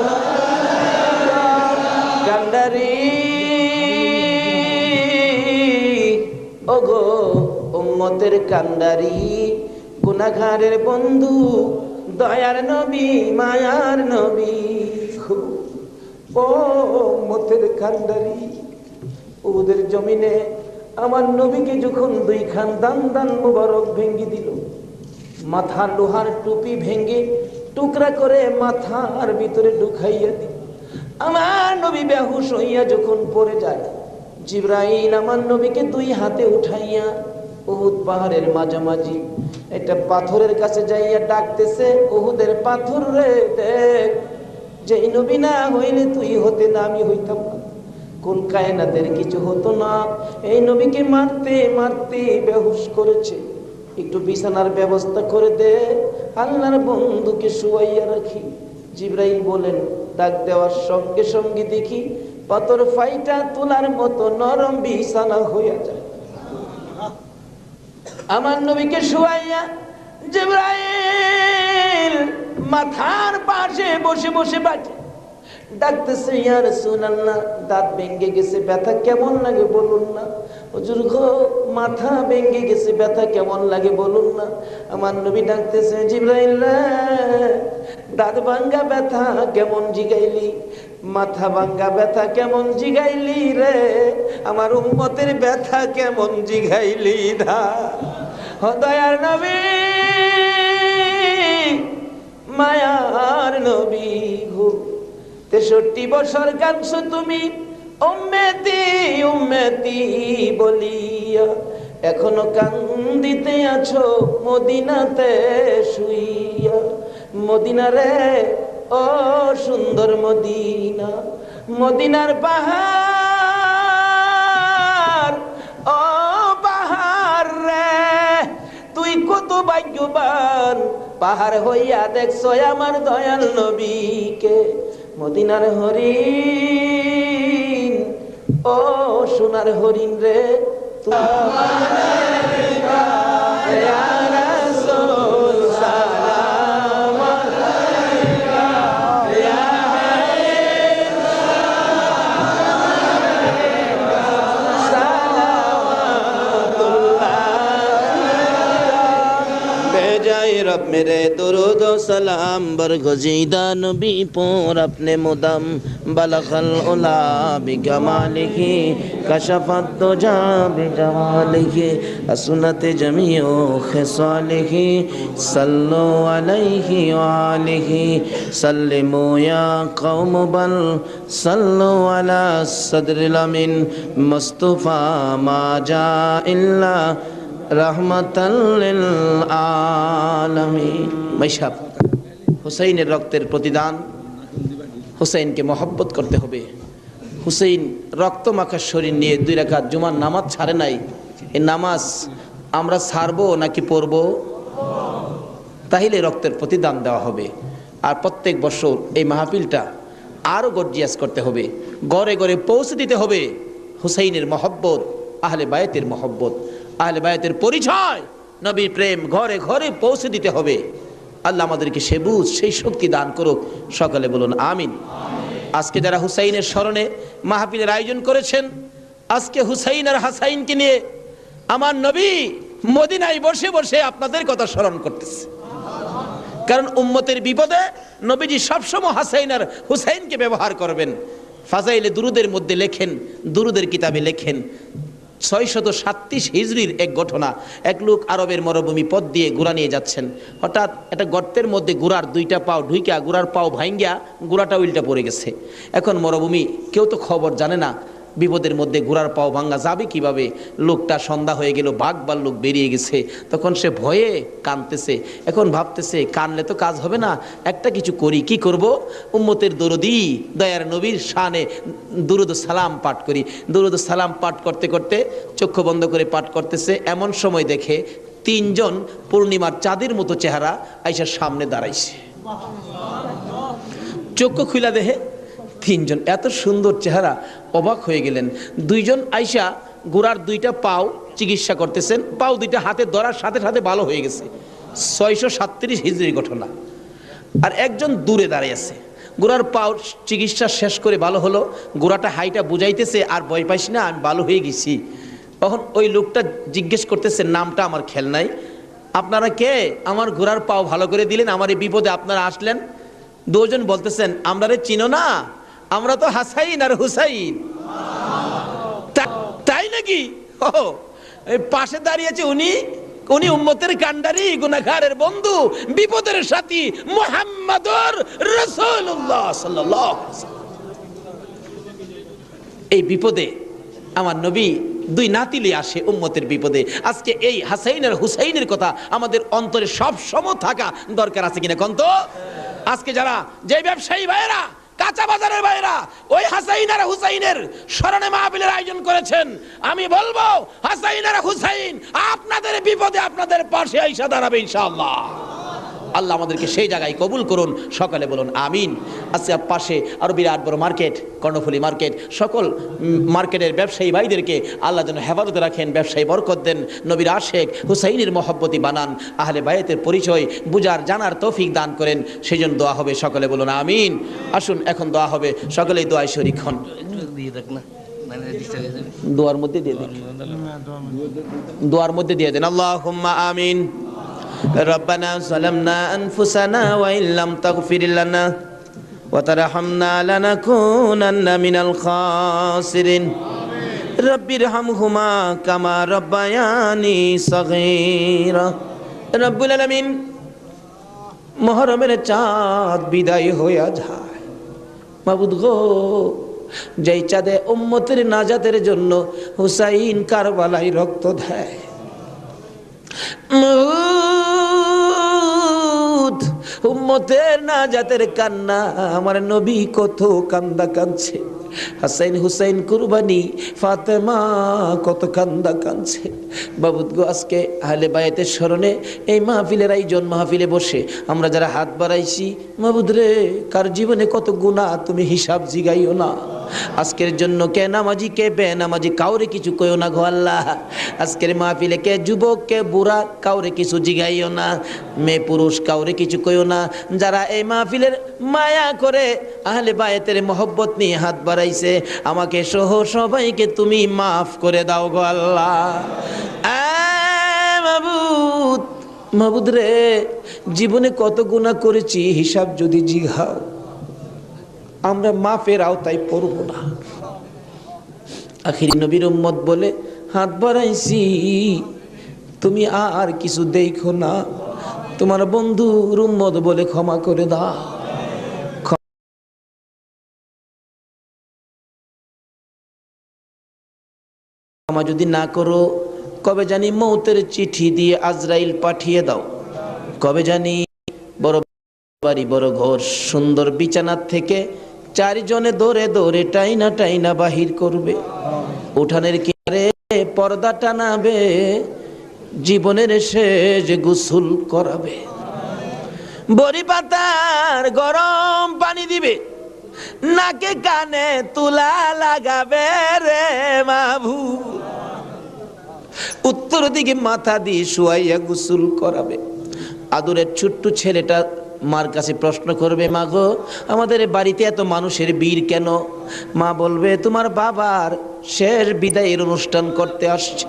কান্দারি ওগো উম্মতের কান্ডারি, গুনাহগারের বন্ধু, দয়ার নবী, মায়ার নবী। ও উম্মতের কান্ডারি, ওদের জমিনে আমার নবীকে যখন দুইখান দান দান মুবারক ভেঙ্গে দিল, মাথা লোহার টুপি ভেঙ্গে টুকরা করে মাথার ভিতরে ঢুকাইয়া দিল, আমার নবী বেহুশ হইয়া যখন পড়ে যায়, জিবরাইল আমার নবীকে দুই হাতে উঠাইয়া উহুদ পাহাড়ের মাঝামাঝি একটা পাথরের কাছে যাইয়া ডাকতেছে, উহুদের পাথর রে দেখ, যে নবী না হইলে তুই হতে না, আমি হইতাম না, কোন কায়নাতের কিছু হতো না, এই নবীকে মারতে মারতে বেহুশ করেছে, একটু বিছানার ব্যবস্থা করে দে, আল্লাহর বন্ধুকে শুয়াইয়া রাখি। জিবরাইল বলেন, ডাক দেওয়ার সঙ্গে সঙ্গে দেখি পাথর ফাইটা তোলার মতো নরম বিছানা হইয়া যায়। আমার নবীকে শুয়াইয়া জিবরাইল মাথার পাশে বসে বসে বাজে ডাকতেছে, ইয়া রাসূলুল্লাহ, দাঁত ভেঙে গেছে, ব্যথা কেমন লাগে বলুন না। হুজুর গো, মাথা ভেঙে গেছে, ব্যথা কেমন লাগে বলুন না। আমার নবী ডাকতেছে, জিবরাইল দাঁত ভাঙ্গা ব্যথা কেমন জিগাইলি, মাথা ভাঙ্গা ব্যথা কেমন জিগাইলি রে, আমার উম্মতের ব্যথা কেমন জিগাইলি দা। দয়ার নবী, মায়ার নবী গো, 63 বছর কাঁদছো তুমি উম্মতি উম্মতি বলিয়া, এখনো কান্দিতে আছো মদিনাতে শুইয়া। মদিনা রে ও সুন্দর মদিনা, মদিনার পাহাড়, ও পাহাড় রে তুই কত ভাগ্যবান, পাহাড় হইয়া দেখছো আমার দয়াল নবীকে। মদিনার হরিণ, ও সোনার হরিণ রে, रब मेरे दुरूद व सलाम बरगज़ीदा नबी पर अपने मुदम बलगल उला बिकमालिही कशफत दुजा बिजमालिही असनत जमीओ खिसालिही सल्लु अलैहि व आलिही सल्लिमू या कौम बल सल्लु अला सदरिल अमीन मुस्तफा मा जा इल्ला रहमतल लिल आलमीन। মাইশাব, হুসাইনের রক্তের প্রতিদান, হুসাইনকে মহব্বত করতে হবে। হুসাইন রক্ত মাখা শরীর নিয়ে 2 রাকাত জুমার নামাজ ছাড়ে নাই। এই নামাজ আমরা ছাড়বো নাকি পড়বো? তাহলে রক্তের প্রতিদান দেওয়া হবে। আর প্রত্যেক বছর এই মাহফিলটা আরো গর্জিয়াস করতে হবে, ঘরে ঘরে পৌঁছে দিতে হবে হুসাইনের মহব্বত, আহলে বায়তের মহব্বত, আহলে বায়তের পরিচয়, নবীর প্রেম ঘরে ঘরে পৌঁছে দিতে হবে। আল্লাহ আমাদেরকে সে বুঝ, সেই শক্তি দান করুক। সকালে বলুন আমিন। আজকে যারা হুসাইনের স্মরণে মাহফিলের আয়োজন করেছেন, আজকে হুসাইন আর হাসাইনকে নিয়ে আমার নবী মদিনায় বসে বসে আপনাদের কথা স্মরণ করতেছে। কারণ উম্মতের বিপদে নবীজি সবসময় হাসাইন আর হুসাইনকে ব্যবহার করবেন। ফাজাইলে দুরুদের মধ্যে লেখেন, দুরুদের কিতাবে লেখেন, 637 হিজরির এক ঘটনা। এক লোক আরবের মরুভূমি পথ দিয়ে ঘোড়া নিয়ে যাচ্ছেন, হঠাৎ একটা গর্তের মধ্যে ঘোড়ার 2টা পাও ঢুইকা ঘোড়ার পাও ভাঙ্গিয়া ঘোড়াটা উল্টা পড়ে গেছে। এখন মরুভূমি, কেউ তো খবর জানে না, বিপদের মধ্যে ঘোড়ার পাও ভাঙ্গা যাবে কিভাবে। লোকটা সন্ধ্যা হয়ে গেল, বাঘ ভাল্লুক বেরিয়ে গেছে, তখন সে ভয়ে কাঁদতেছে। এখন ভাবতেছে কানলে তো কাজ হবে না, একটা কিছু করি। কি করব? উম্মতের দরদি দয়ার নবীর শানে দুরুদ সালাম পাঠ করি। দুরুদ সালাম পাঠ করতে করতে চক্ষু বন্ধ করে পাঠ করতেছে, এমন সময় দেখে 3 জন পূর্ণিমার চাঁদের মতো চেহারা আইসার সামনে দাঁড়াইছে। চক্ষু খুলা দেখে 3 জন এত সুন্দর চেহারা, অবাক হয়ে গেলেন। 2 জন আইসা ঘোড়ার 2টা পাও চিকিৎসা করতেছেন, পাও 2টা হাতে ধরার সাথে সাথে ভালো হয়ে গেছে। 637 হিজরির ঘটনা। আর একজন দূরে দাঁড়িয়ে আছে, ঘোড়ার পাও চিকিৎসা শেষ করে ভালো হলো, ঘোড়াটা হাইটা বুঝাইতেছে আর ভয় পাইস না, আমি ভালো হয়ে গেছি। তখন ওই লোকটা জিজ্ঞেস করতেছে, নামটা আমার খেয়াল নাই, আপনারা কে? আমার ঘোড়ার পাও ভালো করে দিলেন, আমার এই বিপদে আপনারা আসলেন। দুজন বলতেছেন, আমরা রে চিনো না, আমরা তো হাসাইন আর হুসাইন। তাই নাকি? ও, এই পাশে দাঁড়িয়েছে উনি, উনি উম্মতের কান্ডারি, গুনাহগারের বন্ধু, বিপদের সাথী মুহাম্মাদুর রাসূলুল্লাহ সাল্লাল্লাহু আলাইহি ওয়াসাল্লাম। এই বিপদে আমার নবী দুই নাতিলে আসে উম্মতের বিপদে। আজকে এই হাসাইন আর হুসাইনের কথা আমাদের অন্তরে সব সময় থাকা দরকার আছে কিনা কোন তো? আজকে যারা যে ব্যবসায়ী ভাইরা, কাঁচা বাজারের ভাইরা ওই হাসাইন আর হুসাইনের স্মরণে মাহফিলের আয়োজন করেছেন, আমি বলবো হাসাইন আর হুসাইন আপনাদের বিপদে আপনাদের পাশে আইসা দাঁড়াবে ইনশাআল্লাহ। আল্লাহ আমাদেরকে সেই জায়গায় কবুল করুন, সকালে বলুন আমিন। আজকে পাশে আরো বিরাট বড় মার্কেট, কর্ণফুলী মার্কেট, সকল মার্কেটের ব্যবসায়ী ভাইদেরকে আল্লাহ যেন হেফাজতে রাখেন, ব্যবসায়ী বরকত দেন, নবীর আশেক হুসাইনের মহব্বতী বানান, আহলে বায়াতের পরিচয় বুঝার জানার তৌফিক দান করেন, সেই জন্য দোয়া হবে, সকলে বলুন আমিন। আসুন এখন দোয়া হবে, সকলেই দোয়ায় শরীক হন। দোয়ার মধ্যে দিয়ে দেন, দোয়ার মধ্যে দিয়ে দেন। আল্লাহুম্মা আমিন। ربنا ظلمنا أنفسنا وإن لم تغفر لنا وترحمنا لنكونن من الخاسرين رب ارحمهما كما ربياني صغيرا رب العالمين মুহররমের চাঁদ বিদায় হইয়া যায়, মাবুদ গো, যেই চাঁদে উম্মতের নাজাতের জন্য হুসাইন কারবালায় রক্ত দেয়, উম্মতের নাজাতের কান্না আমার নবী কত কান্দা কাঁদছে, হাসাইন হুসাইন কুরবানি ফাতেমা কত কান্দা কাঁদছে। বাবুদ গো, আজকে আহলে বায়াতের স্মরণে এই মাহফিলের আয়োজন, মাহফিলে বসে আমরা যারা হাত বাড়াইছি, মাবুদ রে, কার জীবনে কত গুনাহ তুমি হিসাব জিগাইও না। আজকের জন্য কে নামাজি কে বেনামাজি কাউরে কিছু কইও না গো আল্লাহ। আজকের মাহফিলে কে যুবক কে বুড়া কাউরে কিছু জিগাইও না, মেয়ে পুরুষ কাউরে কিছু কইও না। যারা এই মাহফিলের মায়া করে আহলে বায়াতের মহব্বত নিয়ে হাত বাড়াইছে, আমাকে সহ সবাইকে তুমি মাফ করে দাও গো আল্লাহ। মাবুদ, মাবুদ রে, জীবনে কত গুনাহ করেছি হিসাব যদি জিগাও, আমরা মাফের আওতায় পড়ব না। আখির নবীর উম্মত বলে হাত বাড়াইছি, তুমি আর কিছু দেখো না, তোমার বন্ধুর উম্মত বলে ক্ষমা করে দাও। ক্ষমা যদি না করো, কবে জানি মৌতের চিঠি দিয়ে আজরাইল পাঠিয়ে দাও, কবে জানি বড় বাড়ি বড় ঘর সুন্দর বিছানার থেকে চারজনে দৌড়ে দৌড়ে টাইনা টাইনা বাহির করবে, উঠানের কিনারে পর্দা টানাবে, জীবনের শেষ গোসল করাবে, বড়ি পাতার গরম পানি দিবে, নাকে কানে তুলা লাগাবে রে মাবু, উত্তর দিকে মাথা দিয়ে শুয়াইয়া গোসল করাবে। আদরের ছোট্ট ছেলেটা মার কাছে প্রশ্ন করবে, মা গো, আমাদের বাড়িতে এত মানুষের ভিড় কেন? মা বলবে, তোমার বাবার শেষ বিদায়ের অনুষ্ঠান করতে আসছে।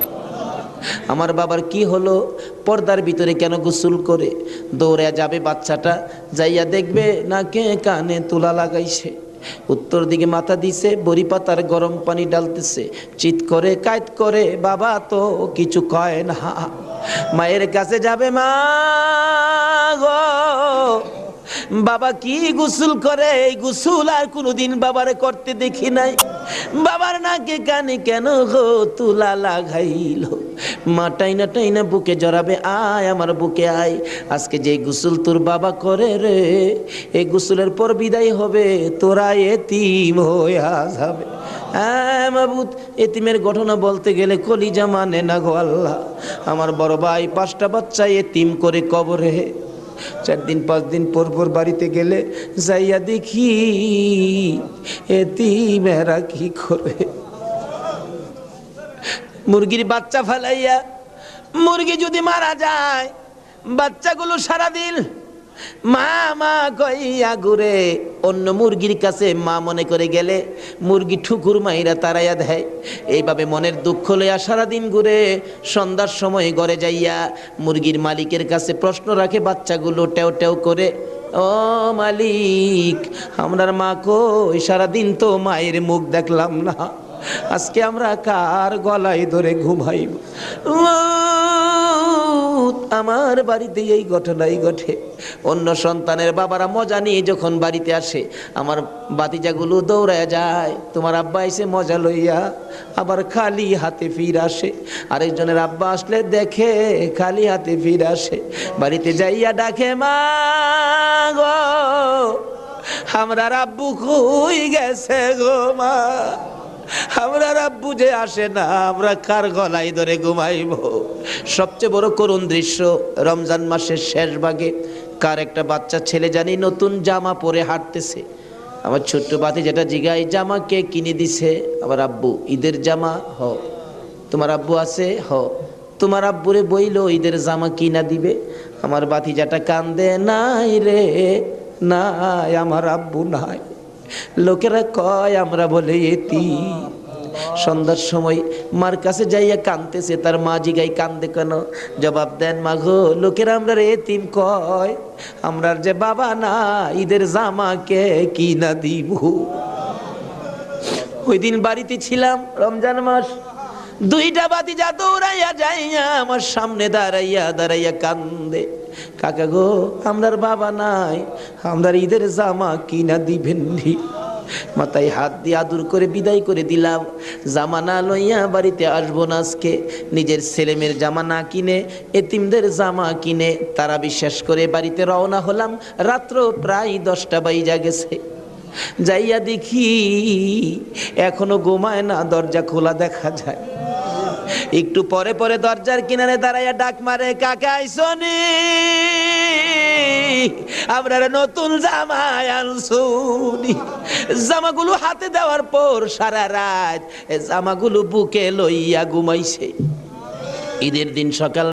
আমার বাবার কি হলো? পর্দার ভিতরে কেন গোসল করে? দৌড়ে যাবে বাচ্চাটা, যাইয়া দেখবে নাকে কানে তুলা লাগাইছে, উত্তর দিকে মাথা দিছে, বড়ি পাতার গরম পানি ডালতেছে, চিৎ করে কাইত করে, বাবা তো কিছু কয় না। মায়ের কাছে যাবে, মা গো, বাবা কি গোসল করে? এই গোসল আর কোনোদিন বাবারে করতে দেখি নাই, বাবার নাকে কানে কেন গো তুলা লাগাইল? মা টাইনা টাইনা বুকে জড়াবে, আয় আমার বুকে আয়, আজকে যে গোসল তোর বাবা করে রে, এই গোসলের পর বিদায় হবে, তোরা এতিম হইয়া যাবে। হ্যাঁ মাবুদ, এতিমের ঘটনা বলতে গেলে কলিজা মানে না গো আল্লাহ। আমার বড় ভাই 5টা বাচ্চা এতিম করে কবরে, 4 দিন 5 দিন পর পর বাড়িতে গেলে যাইয়া দেখি এতিমেরা কি করে। মুরগির বাচ্চা ফেলাইয়া, মুরগি যদি মারা যায়, বাচ্চাগুলো সারাদিন মা মা কইয়া ঘুরে, অন্য মুরগির কাছে মা মনে করে গেলে মুরগি ঠুকুর মাইরা তারাইয়া দেয়। এইভাবে মনের দুঃখ লইয়া সারাদিন ঘুরে সন্ধ্যার সময় ঘরে যাইয়া মুরগির মালিকের কাছে প্রশ্ন রাখে বাচ্চাগুলো টেও টেও করে, ও মালিক, আমরার মা কই? সারাদিন তো মায়ের মুখ দেখলাম না, আজকে আমরা কার গলায় ধরে ঘুমাইব? আমার বাড়িতে এই ঘটনাই ঘটে। অন্য সন্তানের বাবারা মজা নিয়ে যখন বাড়িতে আসে, আমার বাতিজাগুলো দৌড়ায় যায়, তোমার আব্বা এসে মজা লইয়া, আবার খালি হাতে ফিরে আসে। আরেকজনের আব্বা আসলে দেখে খালি হাতে ফিরে আসে, বাড়িতে যাইয়া ডাকে, মা গো, আমরা আব্বু কই গেছে গো মা, আমরা আব্বু যে আসে না, আমরা কার গলায় ধরে ঘুমাইব? সবচেয়ে বড় করুণ দৃশ্য, রমজান মাসের শেষ ভাগে কার একটা বাচ্চা ছেলে জানি নতুন জামা পরে হাঁটতেছে। আমার ছোট্ট বাতি যেটা জিগাই, জামা কে কিনে দিছে? আমার আব্বু। ঈদের জামা? হ। তোমার আব্বু আছে? হ। তোমার আব্বুরে বইলো ঈদের জামা কিনা দিবে। আমার বাতিজাটা কান্দে, নাই রে নাই, আমার আব্বু নাই। লোকেরা কয় আমরা বলে এতিম। সন্ধ্যার সময় মার কাছে যাইয়া কাঁদতেছে, তার মা জিগাই কান্দে কেন? জবাব দেন, মা গো, লোকেরা আমরা এতিম কয়, আমরার যে বাবা না, ঈদের জামা কে কিনা দিব? ওই দিন বাড়িতে ছিলাম, রমজান মাস, দুইটা বাতিজা দৌড়াইয়া যাইয়া আমার সামনে দাঁড়াইয়া দাঁড়াইয়া কান্দে, কাকা গো, আমরার বাবা নাই, আমরার ঈদের জামা কিনা দিবেন নি? মাথায় হাত দিয়ে আদর করে বিদায় করে দিলাম। জামা না লইয়া বাড়িতে আসবো না আজকে। নিজের ছেলেমেয়ের জামা না কিনে এতিমদের জামা কিনে তারা বিশ্বাস করে বাড়িতে রওনা হলাম। রাত্র প্রায় 10টা বাজে গেছে। যাইয়া দেখি এখনো ঘুমায় না, দরজা খোলা দেখা যায়। একটু পরে পরে দরজার কিনারে দাঁড়াইয়া ডাক মারে, কাকা আইসনি, আমরা নতুন জামা আনছুনি। জামাগুলো হাতে দেওয়ার পর সারা রাত জামাগুলো বুকে লইয়া ঘুমাইছে। ঈদের দিন সকাল